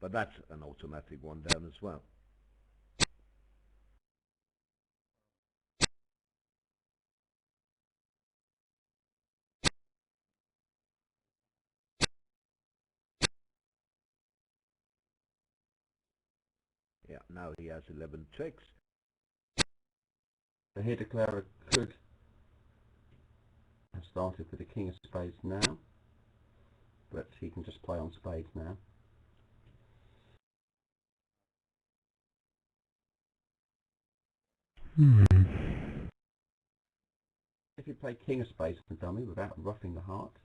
But that's an automatic 1 down as well. Yeah, now he has 11 tricks. So here Declarer could have started with the King of Spades now, but he can just play on spades now. If you play King of Spades for dummy without roughing the heart,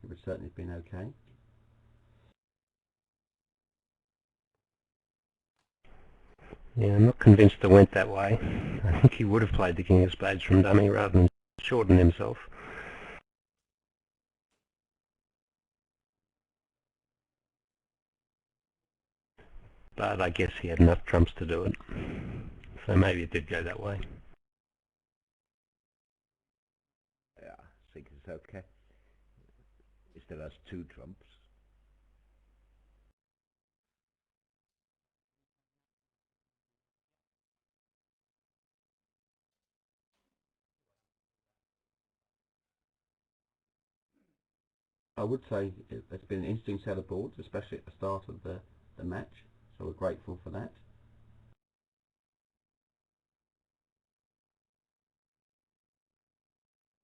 it would certainly have been okay. Yeah, I'm not convinced it went that way. I think he would have played the king of spades from dummy rather than shorten himself. But I guess he had enough trumps to do it. So maybe it did go that way. Yeah, I think it's okay. He still has 2 trumps. I would say it's been an interesting set of boards, especially at the start of the match, so we're grateful for that.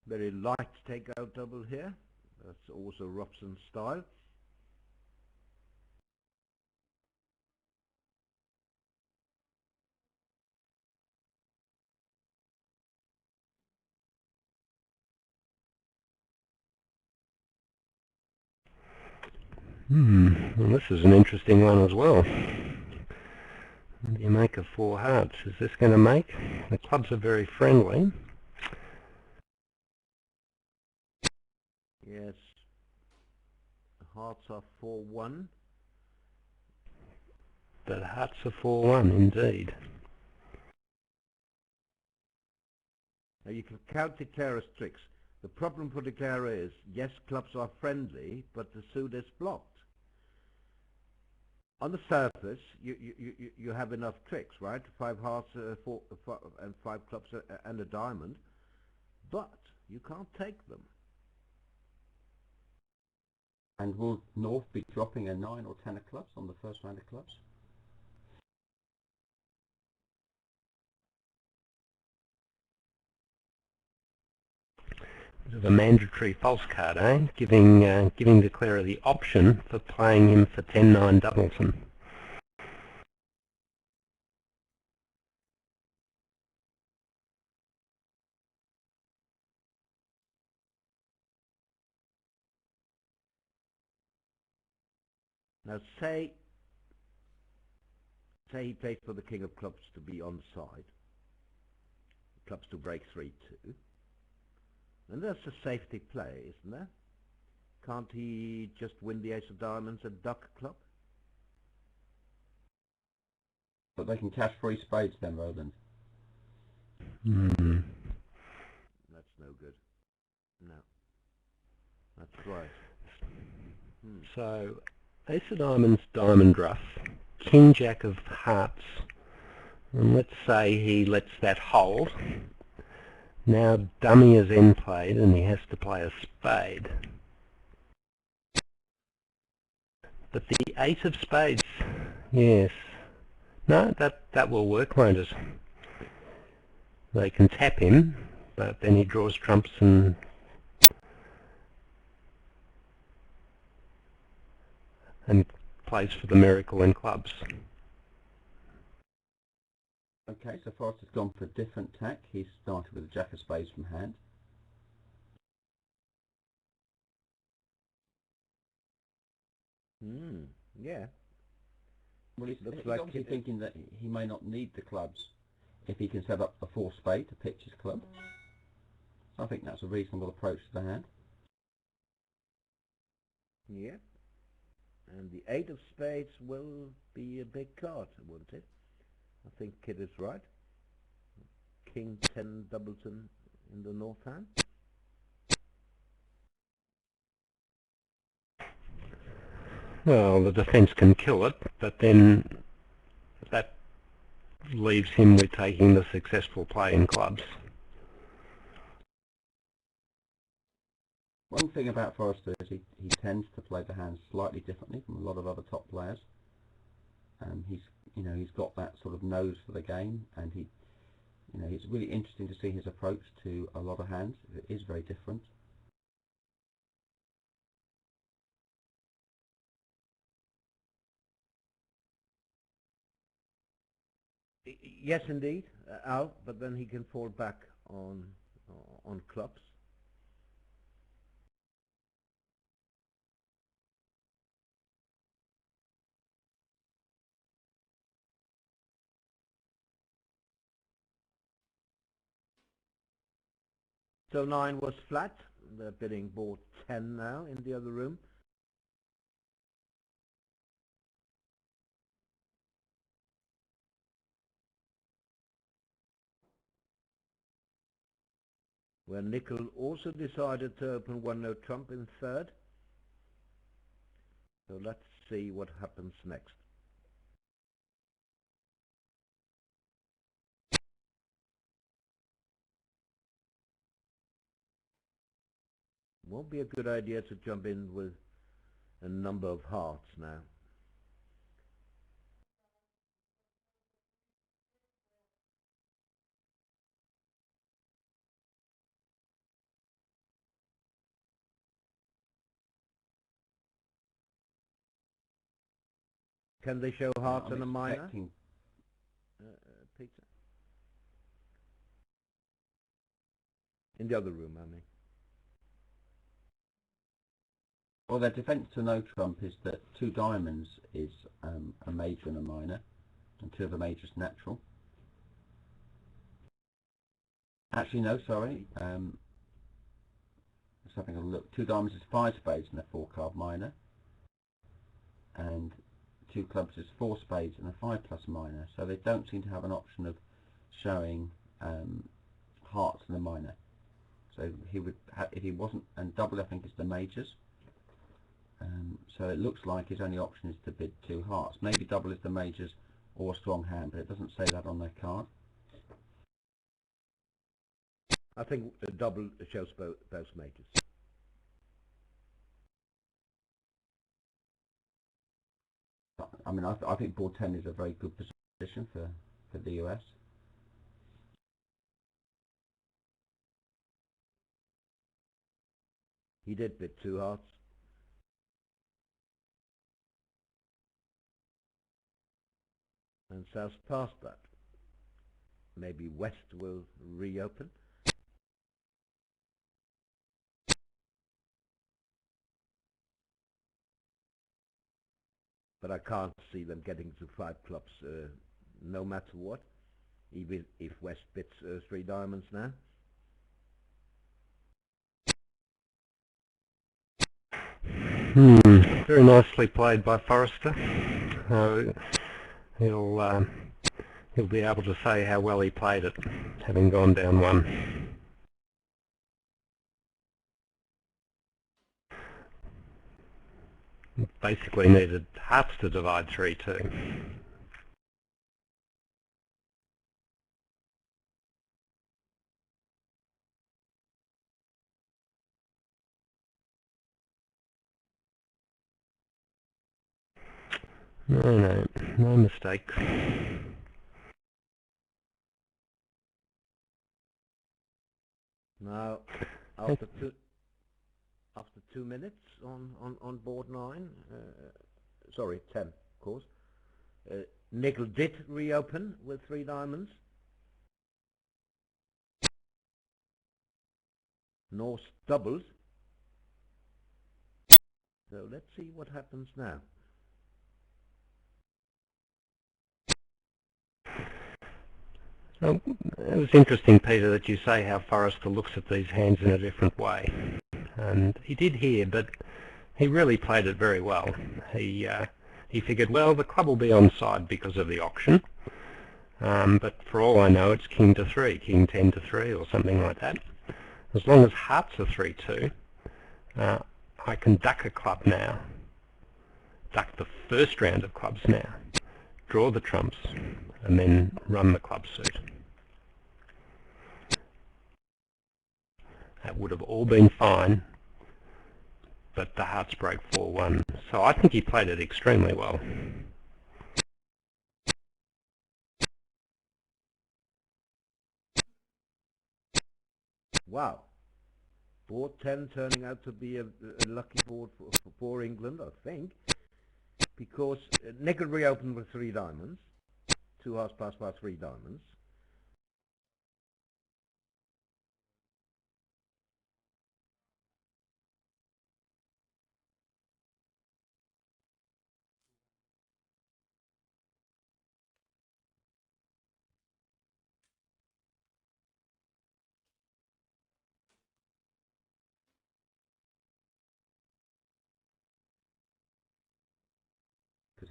Very light takeout double here. That's also Robson style. Well, this is an interesting one as well. What do you make of 4 hearts? Is this going to make? The clubs are very friendly. Yes. Hearts are 4-1. But hearts are 4-1 indeed. Now you can count declarer's tricks. The problem for declarer is, yes, clubs are friendly, but the suit is blocked. On the surface, you have enough tricks, right? 5 hearts, 4, and 5 clubs and a diamond, but you can't take them. And will North be dropping a 9 or 10 of clubs on the first round of clubs? Bit of a mandatory false card, eh? Giving declarer the option for playing him for 10-9 Doubleton. Now say he plays for the king of clubs to be on side, clubs to break 3-2, and that's a safety play, isn't there? Can't he just win the ace of diamonds and duck club? But they can cash 3 spades then, Roland. That's no good. No. That's right. So, ace of diamonds, diamond ruff, king jack of hearts, and let's say he lets that hold. Now dummy is end played and he has to play a spade. But the ace of spades, yes. No, that will work, won't it? They can tap him, but then he draws trumps and plays for the miracle in clubs. Okay, so Forrest has gone for a different tack. He's started with a jack of spades from hand. Yeah. Well, he's Looks like obviously thinking that he may not need the clubs if he can set up a 4 spade to pitch his club. So I think that's a reasonable approach to the hand. Yeah. And the 8 of spades will be a big card, won't it? I think Kid is right. King 10 Doubleton in the north hand. Well, the defence can kill it, but then that leaves him with taking the successful play in clubs. One thing about Forrester is he tends to play the hand slightly differently from a lot of other top players. He's got that sort of nose for the game, and it's really interesting to see his approach to a lot of hands. It is very different. Yes, indeed, out, but then he can fall back on clubs. So 9 was flat. They're bidding board 10 now in the other room. Where nickel also decided to open 1-no trump in third. So let's see what happens next. Won't be a good idea to jump in with a number of hearts now. Can they show hearts on a minor? Peter? In the other room, I mean. Well, their defence to no trump is that 2 diamonds is a major and a minor, and 2 of the majors natural. Actually, no, sorry. Just having a look. 2 diamonds is 5 spades and a 4-card minor, and 2 clubs is 4 spades and a 5+ minor. So they don't seem to have an option of showing hearts and a minor. So he would, if he wasn't, and double I think is the majors. So it looks like his only option is to bid 2 hearts. Maybe double is the majors or a strong hand, but it doesn't say that on their card. I think a double shows both majors. I mean, I think board 10 is a very good position for the US. He did bid 2 hearts. And South past that. Maybe West will reopen. But I can't see them getting to 5 clubs no matter what, even if West bids 3 diamonds now. Very nicely played by Forrester. He'll be able to say how well he played it, having gone down 1. Basically needed hearts to divide 3-2. No mistakes. Now, after 2 minutes on board 9, sorry, 10, of course, nickel did reopen with 3 diamonds. Norse doubled. So let's see what happens now. It was interesting, Peter, that you say how Forrester looks at these hands in a different way. And he did here, but he really played it very well. He figured, well, the club will be onside because of the auction. But for all I know, it's king to 3, king 10 to 3 or something like that. As long as hearts are 3-2, I can duck a club now. Duck the first round of clubs now. Draw the trumps and then run the club suit. That would have all been fine, but the hearts broke 4-1. So I think he played it extremely well. Wow. Board 10 turning out to be a lucky board for England, I think, because nickel reopened with 3 diamonds, 2 hearts passed by 3 diamonds.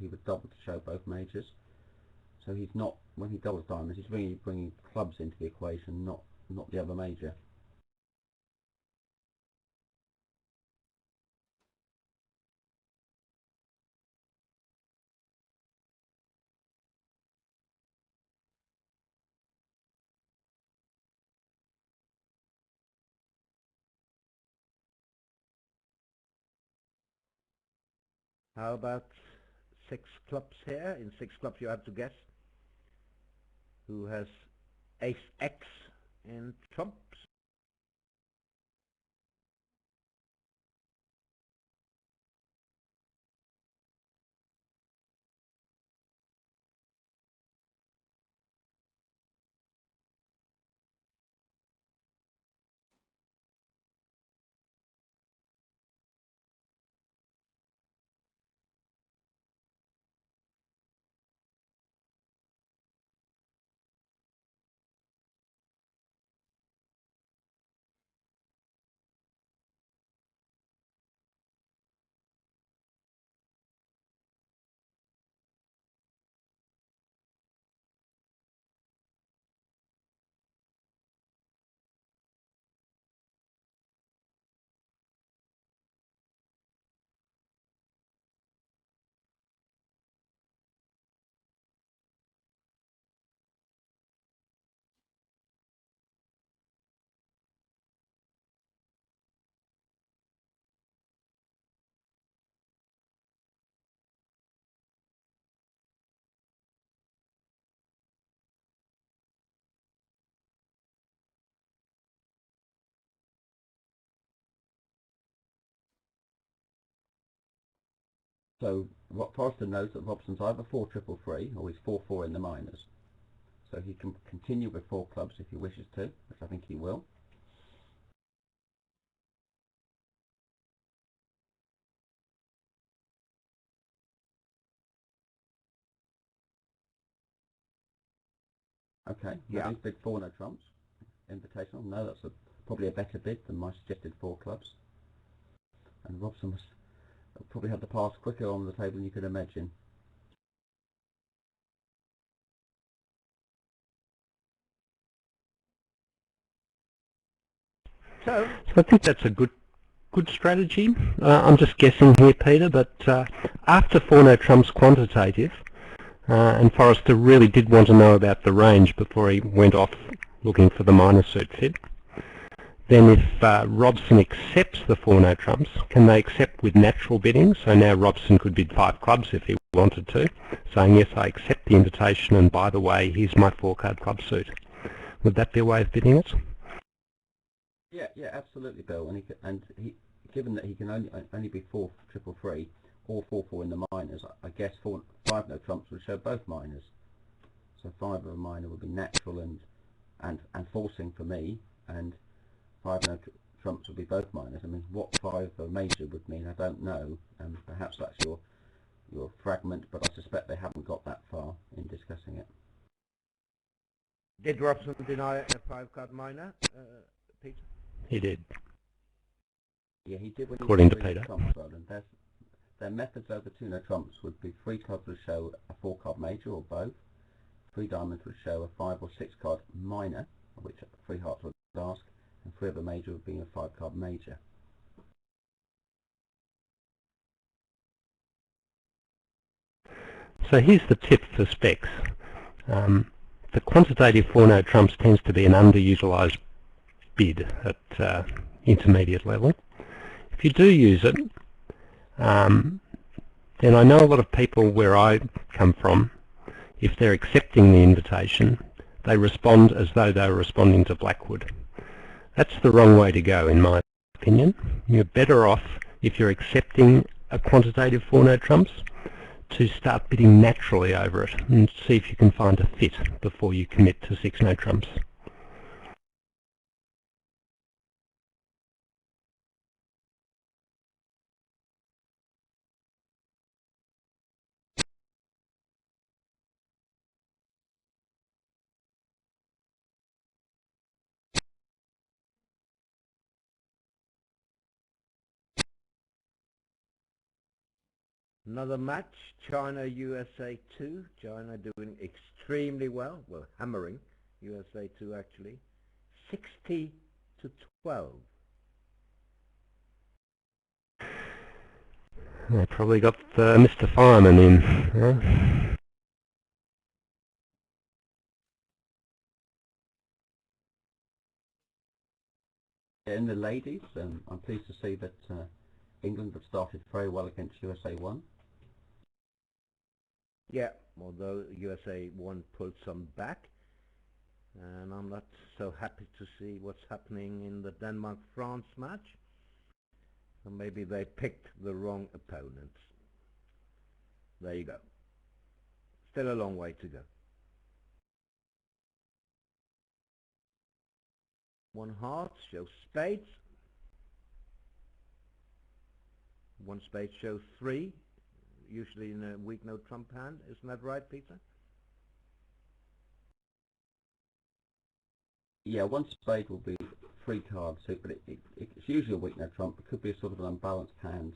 he would double to show both majors. So he's not, when he doubles diamonds, he's really bringing clubs into the equation, not the other major. How about 6 clubs here? In 6 clubs you have to guess who has ace X in trumps. So Forrester knows that Robson's either 4-3-3 or he's 4-4 in the minors. So he can continue with 4 clubs if he wishes to, which I think he will. Okay, Yeah. he's bid 4 no trumps. Invitational. No, that's probably a better bid than my suggested 4 clubs. And Robson must probably have the pass quicker on the table than you could imagine. So I think that's a good strategy. I'm just guessing here, Peter, but after 4 no trumps quantitative, and Forrester really did want to know about the range before he went off looking for the minor suit fit. Then if Robson accepts the 4 no trumps, can they accept with natural bidding? So now Robson could bid 5 clubs if he wanted to, saying, yes, I accept the invitation, and by the way, here's my 4-card club suit. Would that be a way of bidding it? Yeah, absolutely, Bill. And he, given that he can only be 4-3-3 or 4-4 in the minors, I guess 5 no trumps would show both minors. So 5 of a minor would be natural and forcing for me, and 5 no trumps would be both minors. I mean, what 5 of a major would mean, I don't know. Perhaps that's your fragment, but I suspect they haven't got that far in discussing it. did Robson deny a 5-card minor, Peter? He did. Yeah, he did when he According to did 3 Peter. trumps, well, and their methods over 2 no trumps would be 3 clubs would show a 4-card major or both, 3 diamonds would show a 5 or 6-card minor, which 3 hearts would ask, and 3 of a major would be a 5-card major. So here's the tip for specs. The quantitative 4 no trumps tends to be an underutilised bid at intermediate level. If you do use it, then I know a lot of people where I come from, if they're accepting the invitation, they respond as though they were responding to Blackwood. That's the wrong way to go, in my opinion. You're better off, if you're accepting a quantitative 4 no trumps, to start bidding naturally over it and see if you can find a fit before you commit to 6 no trumps. Another match, China USA2. China doing extremely well, well, hammering USA2 actually, 60-12. They probably got Mr. Fireman in. Huh? In the ladies, I'm pleased to see that England have started very well against USA1. Yeah, although USA1 pulled some back, and I'm not so happy to see what's happening in the Denmark-France match. Or maybe they picked the wrong opponents. There you go. Still a long way to go. One heart shows spades. One spade shows three, usually in a weak no trump hand. Isn't that right, Peter? Yeah, one spade will be 3 cards, but it's usually a weak no trump. It could be a sort of an unbalanced hand,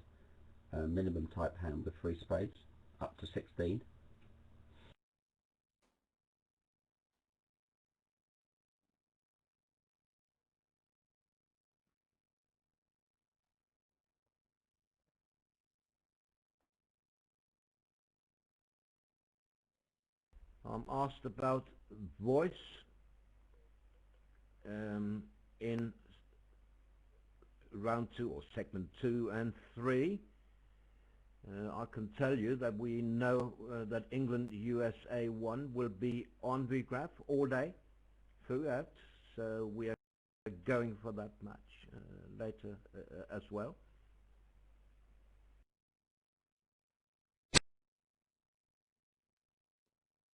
minimum type hand with 3 spades, up to 16. I'm asked about voice in round 2 or segment 2 and 3. I can tell you that we know that England USA1 will be on the graph all day throughout, so we are going for that match later as well.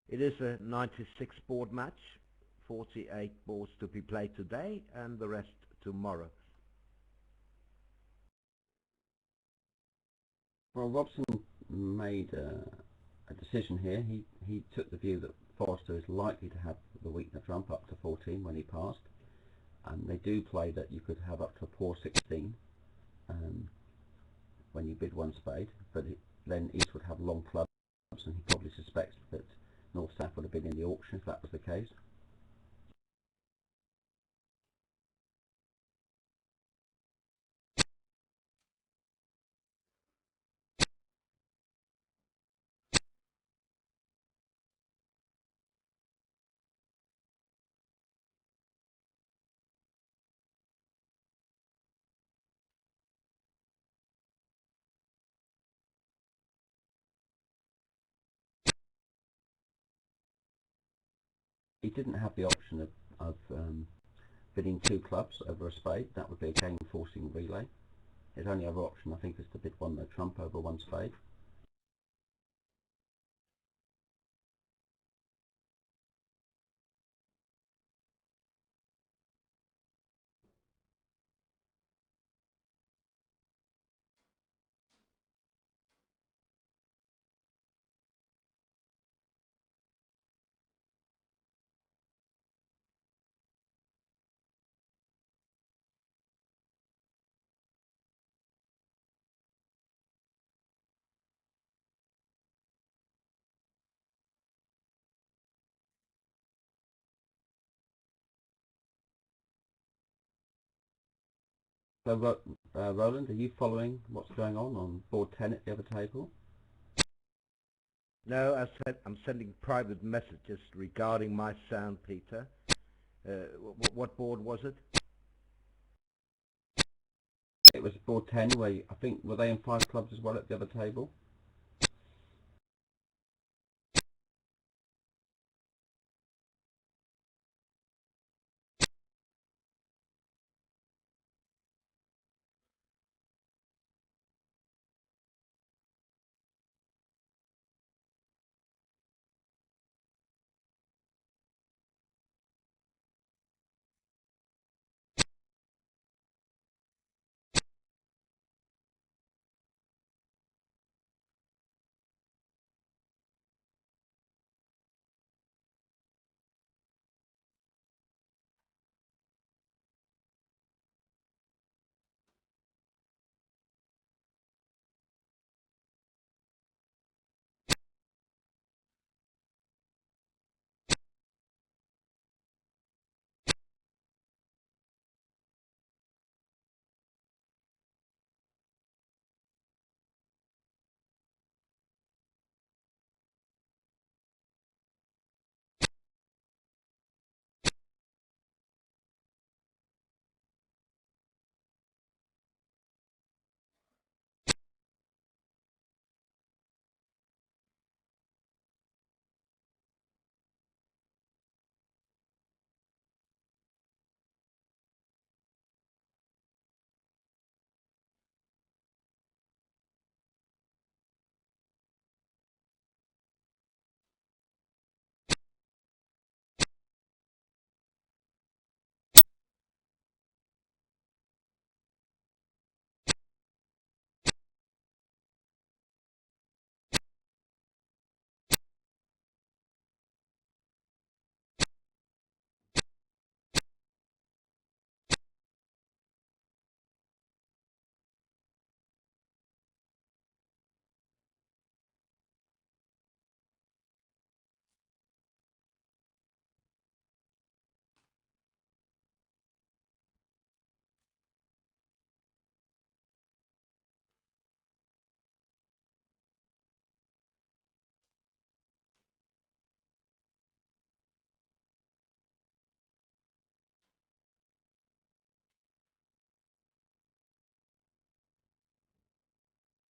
It is a 96 board match, 48 boards to be played today and the rest tomorrow. Well, Robson made a decision here. He took the view that Forrester is likely to have the weak no trump up to 14 when he passed, and they do play that you could have up to a poor 16 when you bid one spade, but then East would have long clubs, and he probably suspects that North South would have been in the auction if that was the case. He didn't have the option of bidding 2 clubs over a spade. That would be a game forcing relay. His only other option, I think, is to bid one no trump over 1 spade. So, Roland, are you following what's going on board 10 at the other table? No, I said I'm sending private messages regarding my sound, Peter. What board was it? It was board 10, where I think, were they in 5 clubs as well at the other table?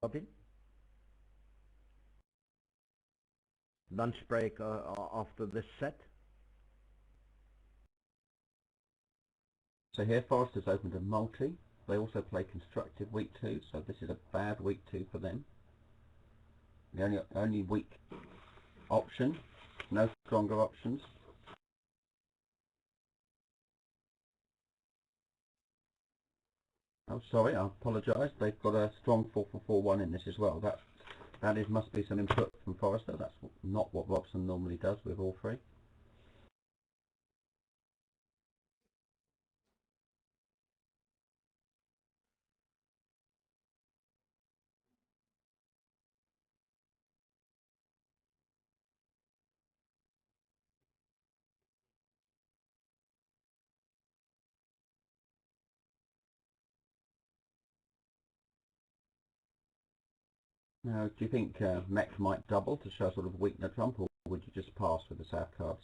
Robin? Lunch break after this set? So here Forrester's opened a multi. They also play constructive week 2, so this is a bad week 2 for them. The only weak option, no stronger options. Oh, sorry, I apologise. They've got a strong 4-4-4-1 in this as well. That must be some input from Forrester. That's not what Robson normally does with all three. Now, do you think Mech might double to show sort of weakener trump, or would you just pass with the South cards?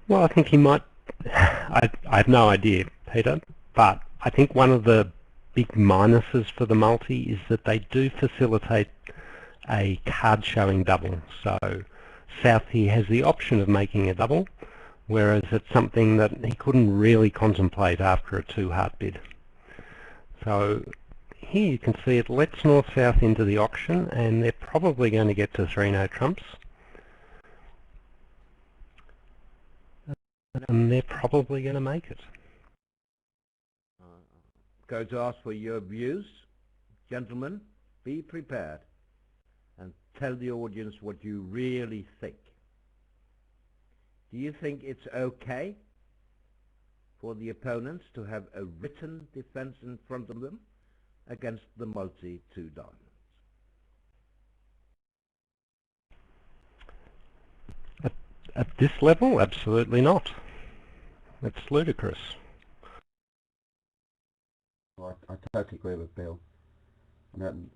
Well, I think he might. I have no idea, Peter, but I think one of the big minuses for the multi is that they do facilitate a card showing double. So Southie has the option of making a double, whereas it's something that he couldn't really contemplate after a 2-heart bid. So here you can see it lets North-South into the auction, and they're probably going to get to 3-no trumps. And they're probably going to make it. Going to ask for your views. Gentlemen, be prepared and tell the audience what you really think. Do you think it's okay for the opponents to have a written defense in front of them against the multi 2 diamonds? At this level, absolutely not. It's ludicrous. Well, I totally agree with Bill. I mean,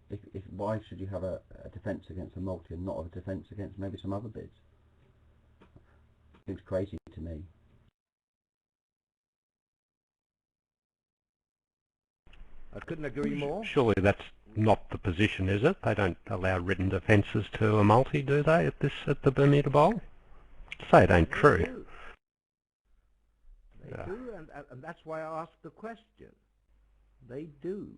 why should you have a defence against a multi and not have a defence against maybe some other bids? Seems crazy to me. I couldn't agree more. Surely that's not the position, is it? They don't allow written defences to a multi, do they, at the Bermuda Bowl? Say it ain't true. They do, and that's why I asked the question. They do.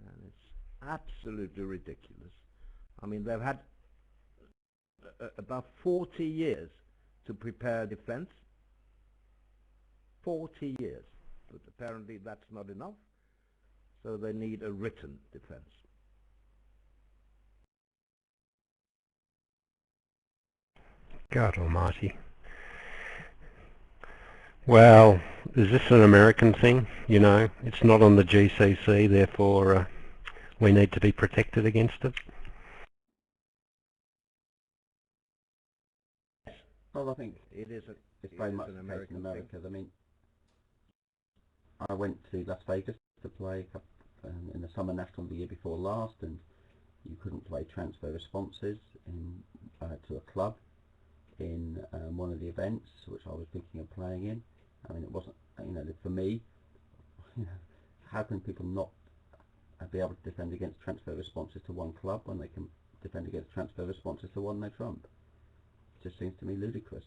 And it's absolutely ridiculous. I mean, they've had about 40 years to prepare a defense. 40 years. But apparently that's not enough. So they need a written defense. God almighty. Well, is this an American thing? You know, it's not on the GCC, therefore we need to be protected against it. Well, I think it's very much the case in America. I mean, I went to Las Vegas to play in the Summer National the year before last, and you couldn't play transfer responses to a club in one of the events which I was thinking of playing in. I mean, it wasn't, you know, for me, you know, how can people not be able to defend against transfer responses to one club when they can defend against transfer responses to 1-no trump? It just seems to me ludicrous.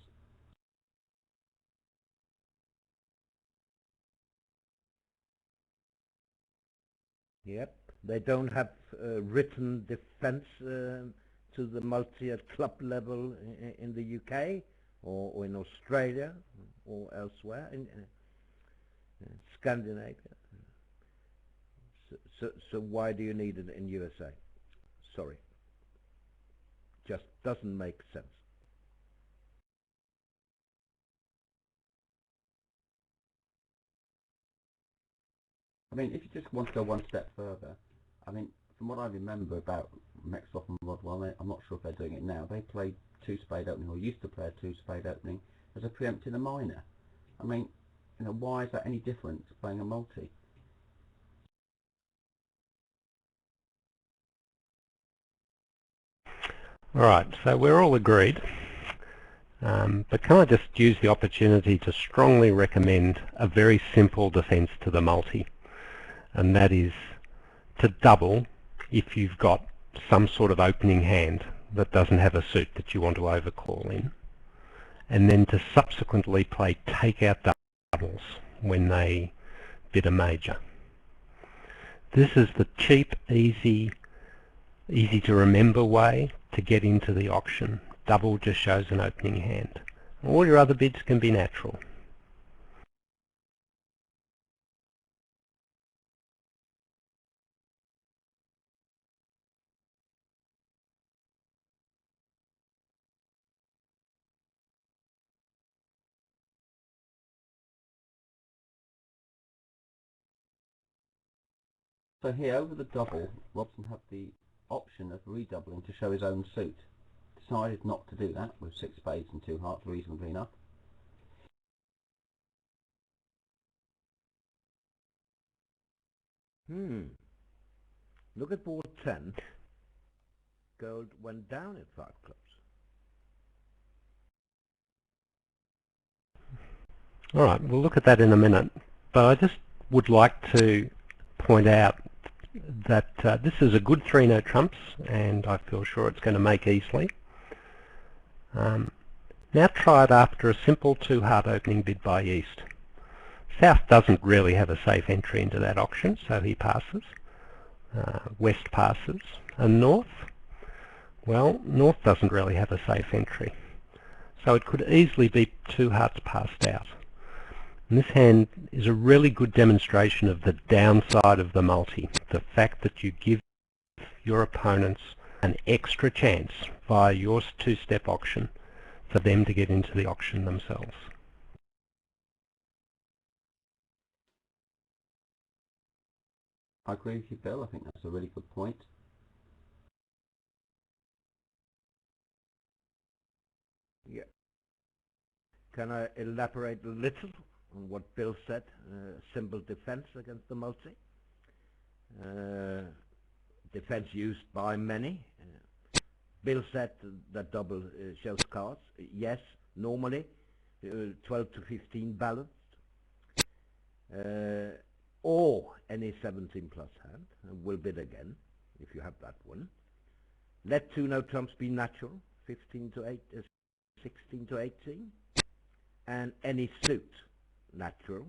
Yep, they don't have written defense to the multi at club level in the UK or in Australia or elsewhere in Scandinavia. So why do you need it in USA? Sorry, just doesn't make sense. I mean, if you just want to go one step further, I mean, from what I remember about Mexoff and Rodwell, I'm not sure if they're doing it now, they played 2-spade opening, or used to play a 2-spade opening as a preempt in a minor. I mean, you know, why is that any different to playing a multi? Alright, so we're all agreed, but can I just use the opportunity to strongly recommend a very simple defence to the multi? and that is to double if you've got some sort of opening hand that doesn't have a suit that you want to overcall in, and then to subsequently play take-out doubles when they bid a major. This is the cheap, easy to remember way to get into the auction. Double just shows an opening hand. All your other bids can be natural. So here, over the double, Robson had the option of redoubling to show his own suit. Decided not to do that with 6 spades and 2 hearts, reasonably enough. Look at board 10. Gold went down in 5 clubs. Alright, we'll look at that in a minute, but I just would like to point out that this is a good 3-note trumps, and I feel sure it's going to make easily. Now try it after a simple 2-heart opening bid by East. South doesn't really have a safe entry into that auction, so he passes. West passes. And North? Well, North doesn't really have a safe entry. So it could easily be 2 hearts passed out. And this hand is a really good demonstration of the downside of the multi. The fact that you give your opponents an extra chance via your 2-step auction for them to get into the auction themselves. I agree with you, Bill. I think that's a really good point. Yeah. Can I elaborate a little on what Bill said? Simple defense against the multi. Defense used by many. Bill said that double shows cards. Yes, normally 12 to 15 balanced. Or any 17 plus hand, and will bid again if you have that one. Let 2-note trumps be natural, 16 to 18, and any suit natural,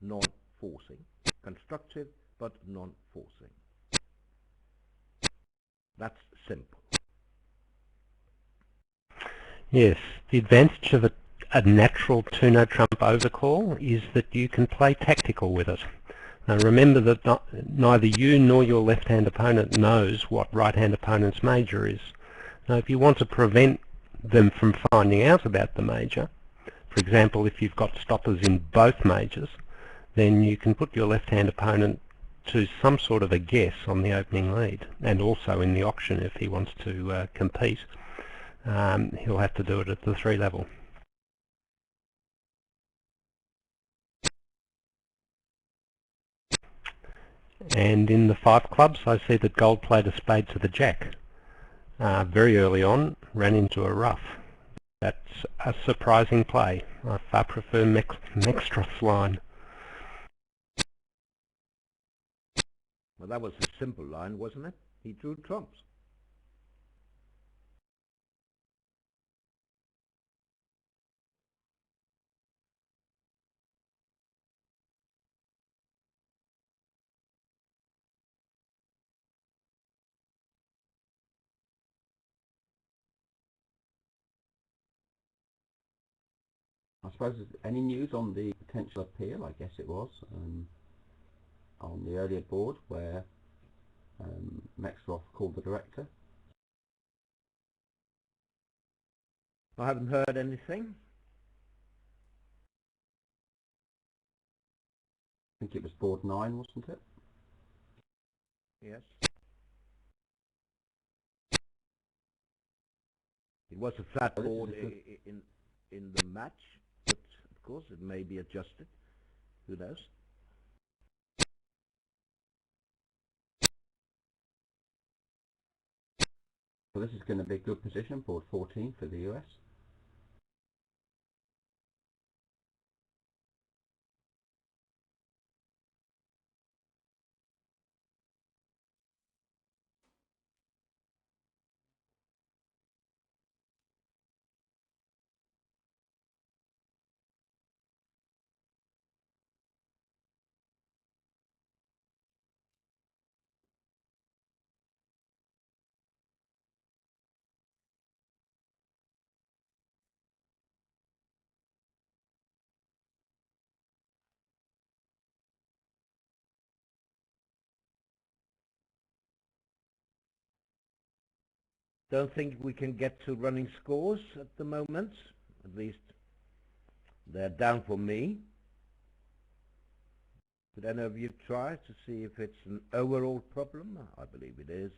non-forcing, constructive but non-forcing. That's simple. Yes, the advantage of a natural 2-note trump overcall is that you can play tactical with it. Now remember that neither you nor your left-hand opponent knows what right-hand opponent's major is. Now if you want to prevent them from finding out about the major, for example if you've got stoppers in both majors, then you can put your left-hand opponent to some sort of a guess on the opening lead, and also in the auction if he wants to compete. He'll have to do it at the 3 level. And in the 5 clubs I see that gold played a spade to the jack. Very early on ran into a rough. That's a surprising play. I far prefer Mextroth's line. Well, that was a simple line, wasn't it? He drew trumps. I suppose any news on the potential appeal, I guess it was, on the earlier board where Mexroth called the director. I haven't heard anything. I think it was board 9, wasn't it? Yes. It was a flat board in the match, but of course it may be adjusted. Who knows? So this is going to be a good position, board 14 for the US. Don't think we can get to running scores at the moment. At least they're down for me. Could any of you try to see if it's an overall problem? I believe it is.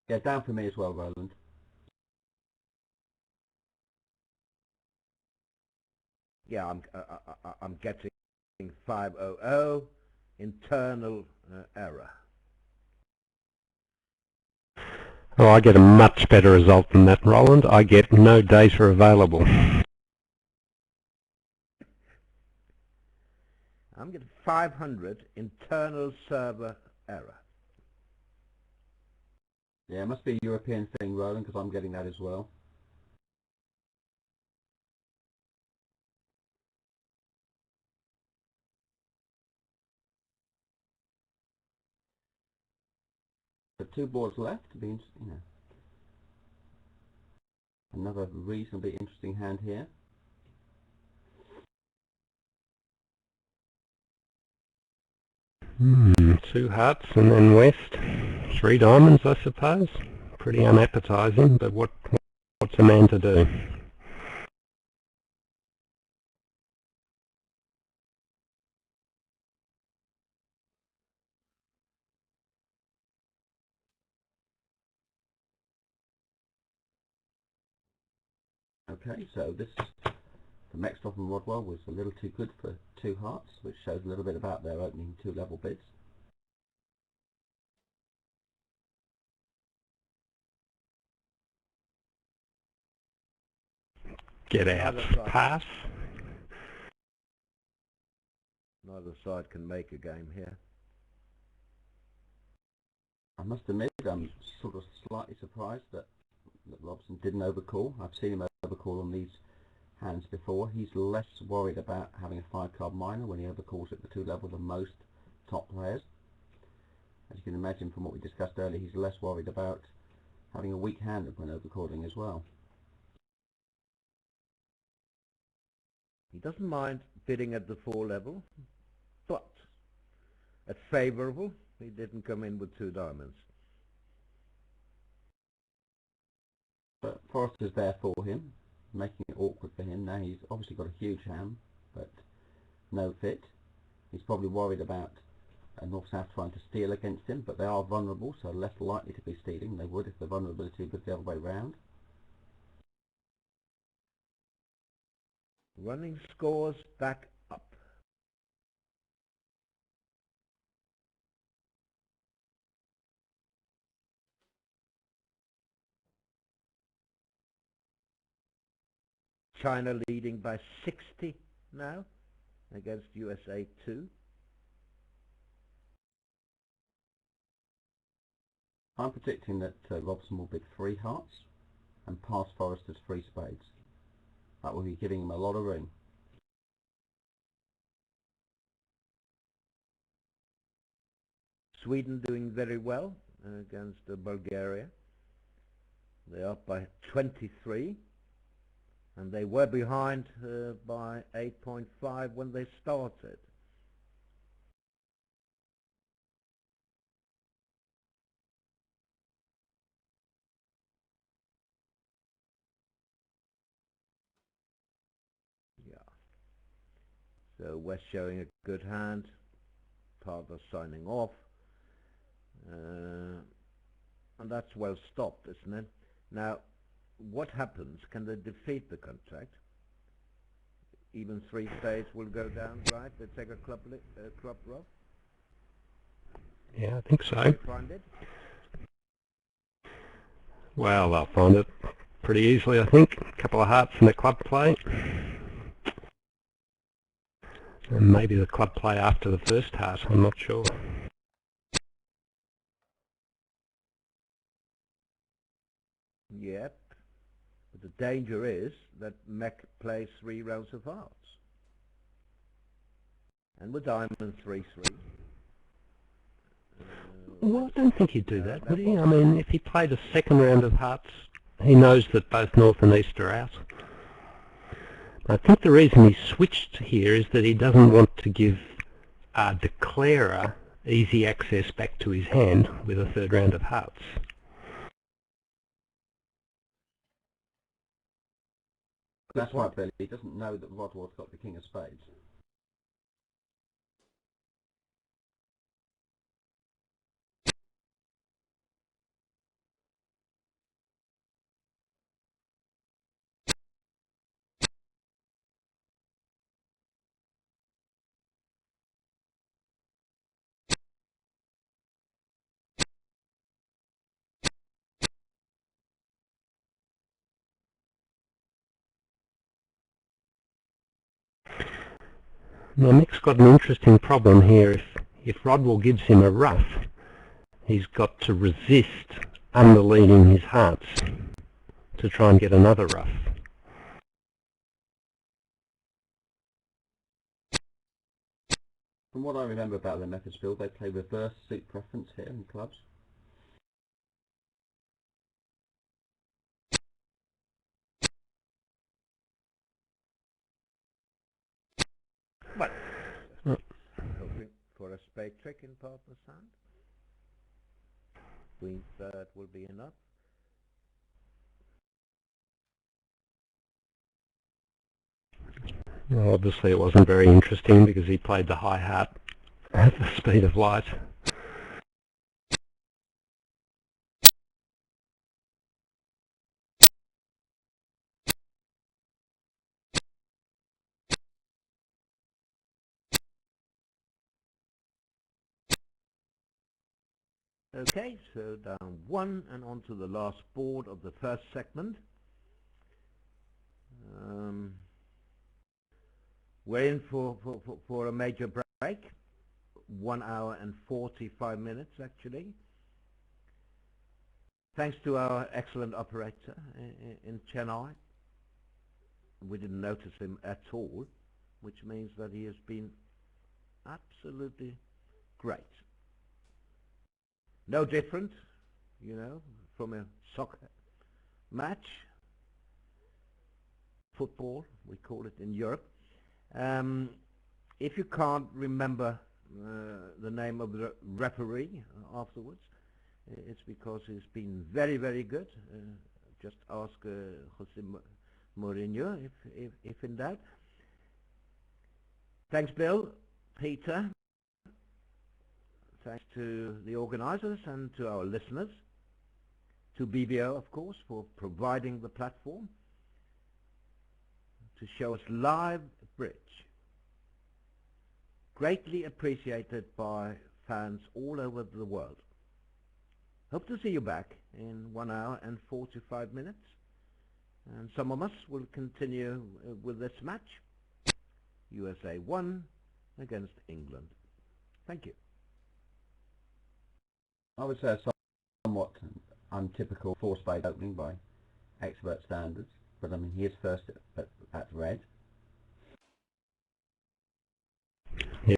Yeah, down for me as well, Roland. Yeah, I'm getting 500 internal error. Oh, I get a much better result than that, Roland. I get no data available. I'm getting 500 internal server error. Yeah, it must be a European thing, Roland, because I'm getting that as well. The 2 boards left, means, you know, another reasonably interesting hand here. Two hearts and then west. 3 diamonds, I suppose. Pretty unappetizing, but what's a man to do? Okay, so this, the Mextop and Rodwell was a little too good for 2 hearts, which shows a little bit about their opening 2 level bids. Get out. Pass. Neither side can make a game here. I must admit, I'm sort of slightly surprised that Robson didn't overcall. I've seen him overcall on these hands before. He's less worried about having a 5-card minor when he overcalls at the 2 level than most top players. As you can imagine from what we discussed earlier, he's less worried about having a weak hand when overcalling as well. He doesn't mind bidding at the 4 level, but at favourable, he didn't come in with 2 diamonds. But Forrester's there for him, making it awkward for him. Now he's obviously got a huge hand, but no fit. He's probably worried about North-South trying to steal against him, but they are vulnerable, so less likely to be stealing. They would if the vulnerability was the other way round. Running scores back up. China leading by 60 now against USA1. I'm predicting that Robson will bid 3 hearts and pass Forrester's 3 spades. That will be giving him a lot of room. Sweden doing very well against Bulgaria. They're up by 23, and they were behind by 8.5 when they started. Yeah. So West showing a good hand. Partner signing off. And that's well stopped, isn't it? Now, what happens? Can they defeat the contract? Even 3 states will go down, right? They take a club rough. Yeah, I think so. They find it? Well, they'll find it pretty easily, I think. A couple of hearts in the club play. And maybe the club play after the first heart, I'm not sure. Yep. But the danger is that Mech plays 3 rounds of hearts. And with diamond 3-3. Well, I don't think he'd do that, would he? I mean, if he played a second round of hearts, he knows that both North and East are out. I think the reason he switched here is that he doesn't want to give a declarer easy access back to his hand with a third round of hearts. That's right, Billy. He doesn't know that Rodwell's got the king of spades. Now Mick's got an interesting problem here. If Rodwell gives him a ruff, he's got to resist underleading his hearts to try and get another ruff. From what I remember about their methods, Bill, they play reverse suit preference here in clubs. Well, hoping for a spade trick in partner's hand. Queen third will be enough. Well, obviously it wasn't very interesting because he played the high heart at the speed of light. Okay, so down one and on to the last board of the first segment. We're in for a major break. 1 hour and 45 minutes actually. Thanks to our excellent operator in Chennai. We didn't notice him at all, which means that he has been absolutely great. No different, you know, from a soccer match. Football, we call it in Europe. If you can't remember the name of the referee afterwards, it's because he's been very, very good. Just ask Jose Mourinho if in doubt. Thanks, Bill, Peter. Thanks to the organizers and to our listeners. To BBO, of course, for providing the platform to show us live bridge. Greatly appreciated by fans all over the world. Hope to see you back in 1 hour and 45 minutes. And some of us will continue with this match. USA1 against England. Thank you. I would say a somewhat untypical four-spade opening by expert standards, but I mean he is first at red.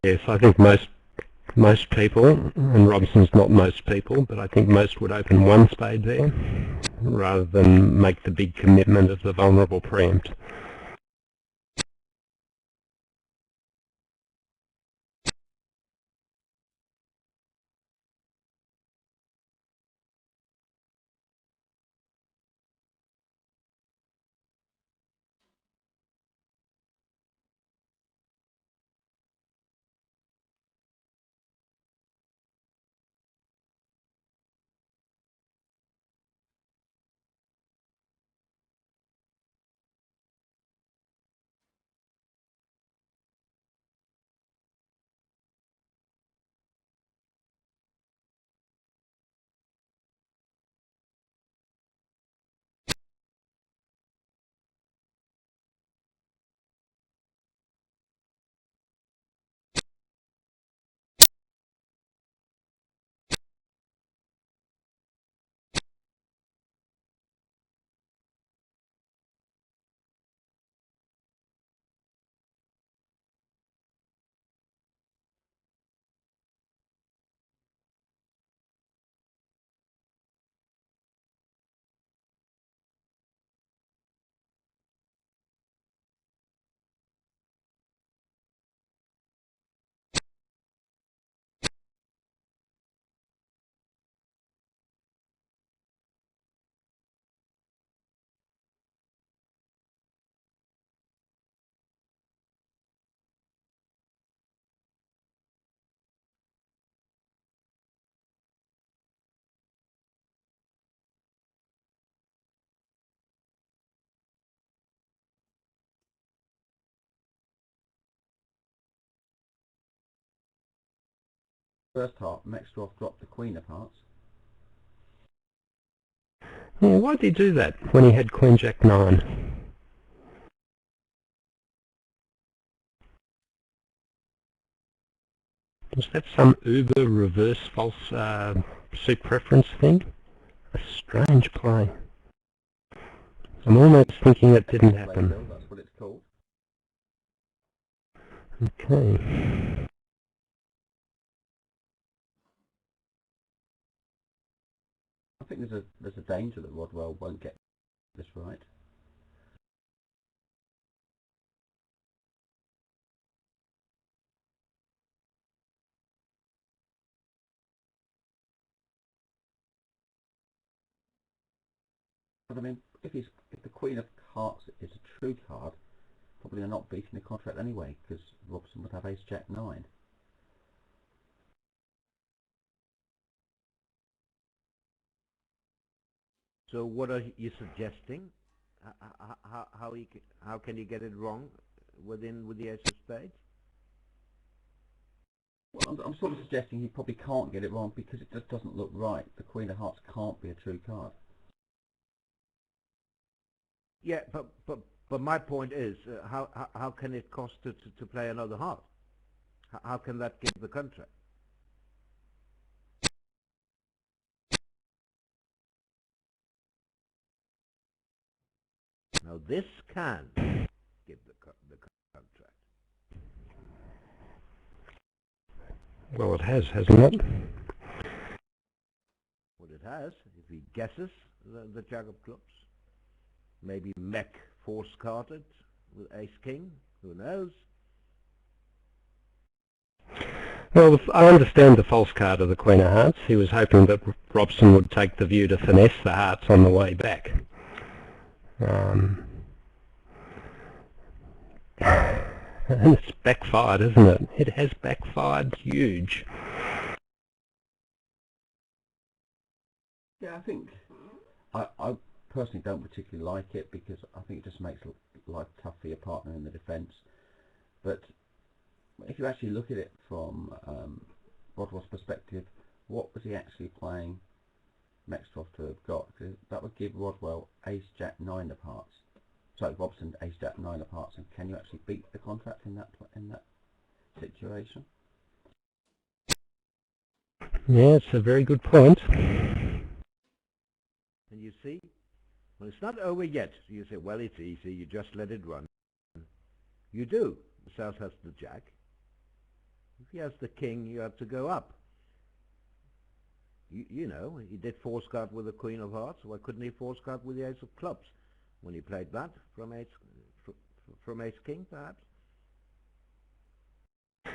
Yes, I think most people, and Robson's not most people, but I think most would open one spade there rather than make the big commitment of the vulnerable preempt. first heart, Mextrov dropped the queen of hearts. Yeah, why did he do that when he had Queen Jack 9? Was that some uber reverse false suit preference thing? A strange play. I'm almost thinking that didn't happen. That's what it's called. Okay. I think there's a danger that Rodwell won't get this right. But I mean, if the Queen of Hearts is a true card, probably they're not beating the contract anyway, because Robson would have Ace Jack 9. So what are you suggesting? How can he get it wrong with the ace of spades? Well, I'm sort of suggesting he probably can't get it wrong because it just doesn't look right. The Queen of Hearts can't be a true card. Yeah, but my point is, how can it cost to play another heart? How can that give the contract? Now this can give the contract. Well, it has, hasn't it? Well, it has. If he guesses the Jack of clubs, maybe Mech force carded with Ace King. Who knows? Well, I understand the false card of the Queen of Hearts. He was hoping that Robson would take the view to finesse the hearts on the way back. And it's backfired, isn't it? It has backfired huge. Yeah, I think I personally don't particularly like it because I think it just makes life tough for your partner in the defence. But if you actually look at it from Rodwell's perspective, what was he actually playing Mextrov to have got? Because that would give Rodwell Ace Jack 9 of hearts. So Robson Ace Jack 9 of hearts, and can you actually beat the contract in that situation? Yeah, it's a very good point. And you see, well, it's not over yet. You say, well, it's easy. You just let it run. You do. The South has the Jack. If he has the King, you have to go up. You know, he did force card with the Queen of Hearts. Why couldn't he force card with the Ace of Clubs when he played that from Ace King, perhaps?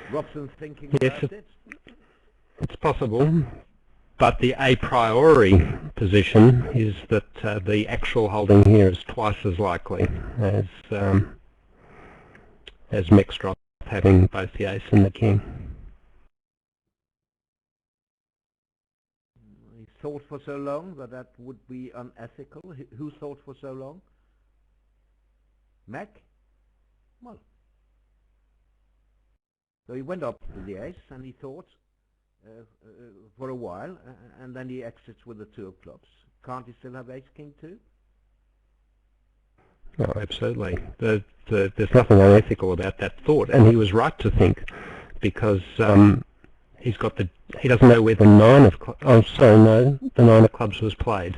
Robson's thinking Yes, about it. it's possible. But the a priori position is that the actual holding here is twice as likely as Mextrov having both the ace and the king. He thought for so long that that would be unethical. Who thought for so long? Mac? Well, so he went up with the ace and he thought for a while, and then he exits with the 2 of clubs. Can't he still have Ace King too? Oh, absolutely. There's nothing unethical about that thought, and he was right to think, because he doesn't know where the 9 of the 9 of clubs was played.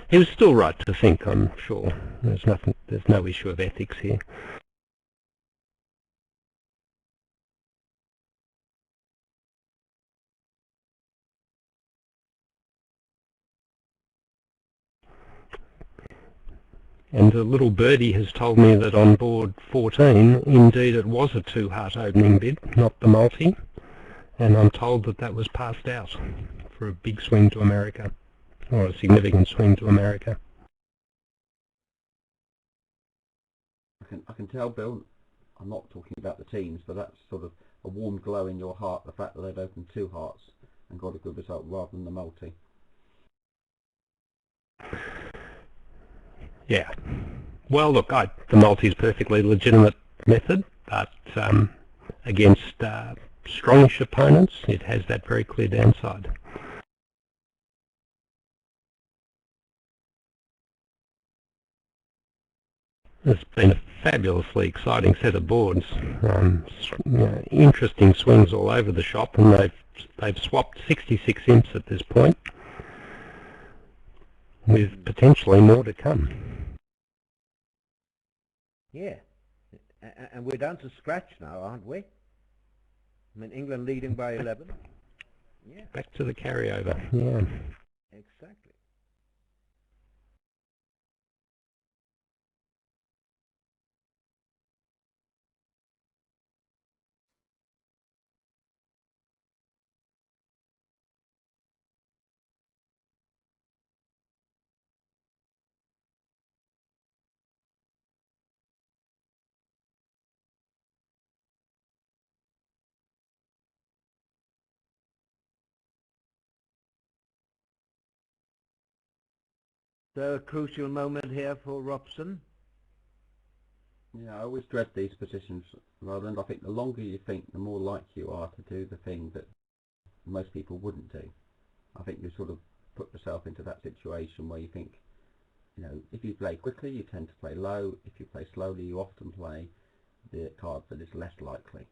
He was still right to think, I'm sure. There's no issue of ethics here. And the little birdie has told me that on board 14, indeed it was a 2-heart opening bid, not the multi. And I'm told that that was passed out for a big swing to America, or a significant swing to America. I can tell, Bill, I'm not talking about the teams, but that's sort of a warm glow in your heart, the fact that they've opened 2 hearts and got a good result rather than the multi. Yeah. Well, look, the multi is perfectly legitimate method, but against strongish opponents, it has that very clear downside. It's been a fabulously exciting set of boards. Interesting swings all over the shop, and they've swapped 66 imps at this point, with potentially more to come. Yeah, and we're down to scratch now, aren't we? I mean, England leading by 11. Yeah, Back to the carryover. Yeah. exactly. So a crucial moment here for Robson. Yeah, I always dread these positions, Roland. I think the longer you think, the more likely you are to do the thing that most people wouldn't do. I think you sort of put yourself into that situation where you think, you know, if you play quickly, you tend to play low. If you play slowly, you often play the card that is less likely.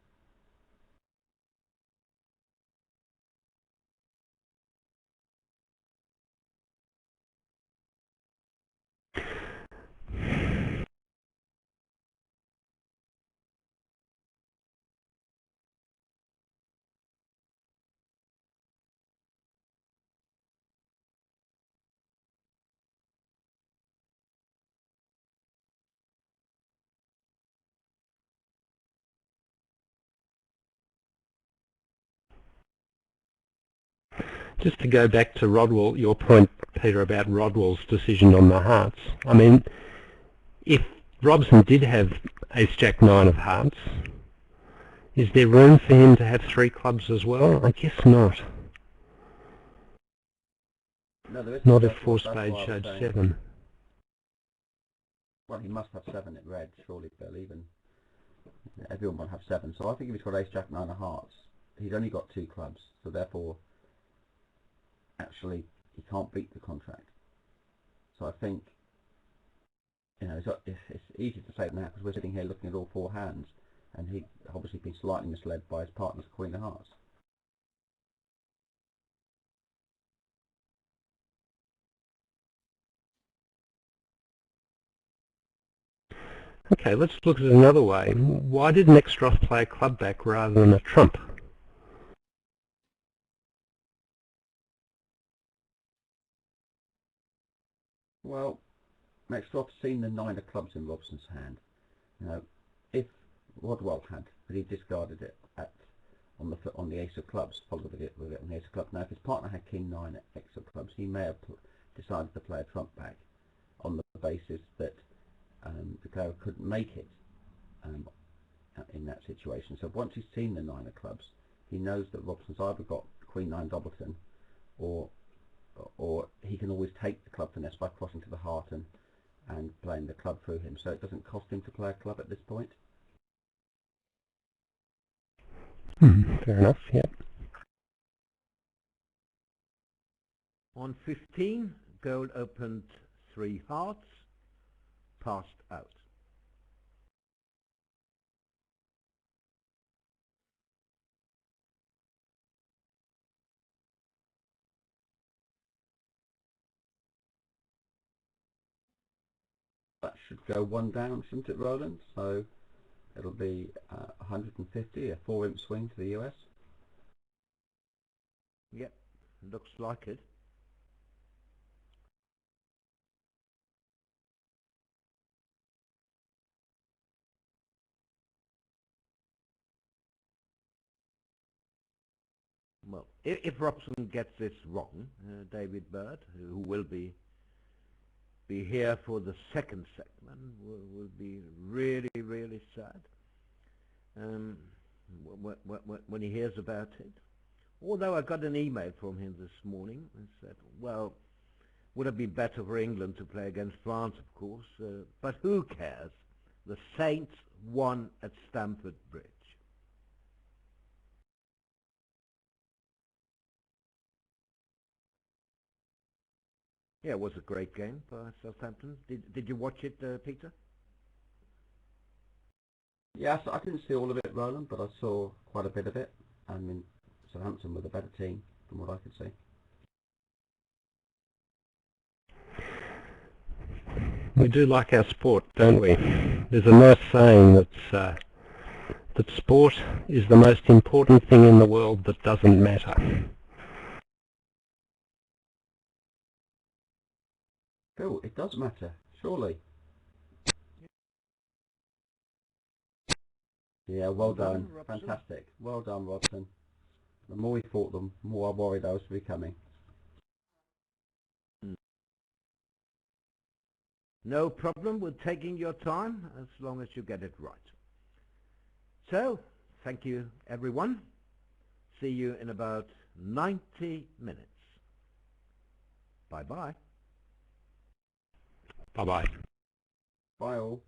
Just to go back to Rodwell, your point, Peter, about Rodwell's decision on the hearts. I mean, if Robson did have Ace-Jack-9 of hearts, is there room for him to have 3 clubs as well? I guess not. No, there isn't. Not if That's 4 what spades I was showed saying. 7. Well, he must have 7 at red, surely, Bill. Even everyone will have 7. So I think if he's got Ace-Jack-9 of hearts, he's only got 2 clubs. So therefore, actually, he can't beat the contract. So I think, you know, it's easy to say now because we're sitting here looking at all 4 hands, and he obviously been slightly misled by his partner's Queen of Hearts. Okay, let's look at it another way. Why did Nextroff play a club back rather than a trump? Well, Nextroff's seen the 9 of clubs in Robson's hand. You know, if Rodwell had, but he discarded it on the Ace of Clubs, followed with it on the Ace of Clubs. Now, if his partner had King 9 at X of Clubs, he may have decided to play a trump back on the basis that the player couldn't make it in that situation. So once he's seen the 9 of Clubs, he knows that Robson's either got Queen 9 Doubleton, or he can always take the club finesse by crossing to the heart and playing the club through him. So it doesn't cost him to play a club at this point. Fair enough, yeah. On 15, Gold opened 3 hearts, passed out. That should go 1 down, shouldn't it, Roland? So it'll be 150, a 4 imp swing to the US. Yep, looks like it. Well, if Robson gets this wrong, David Bird, who will be here for the second segment, will be really, really sad when he hears about it. Although I got an email from him this morning and said, well, would have been better for England to play against France, of course, but who cares? The Saints won at Stamford Bridge. Yeah, it was a great game for Southampton. Did you watch it, Peter? Yes, I didn't see all of it, Roland, but I saw quite a bit of it. I mean, Southampton were the better team from what I could see. We do like our sport, don't we? There's a nice saying that sport is the most important thing in the world that doesn't matter. Phil, it does matter, surely. Yeah, well done. Fantastic. Well done, Robson. The more we fought them, the more I worried I was becoming. No problem with taking your time, as long as you get it right. So, thank you, everyone. See you in about 90 minutes. Bye-bye. Bye-bye. Bye all.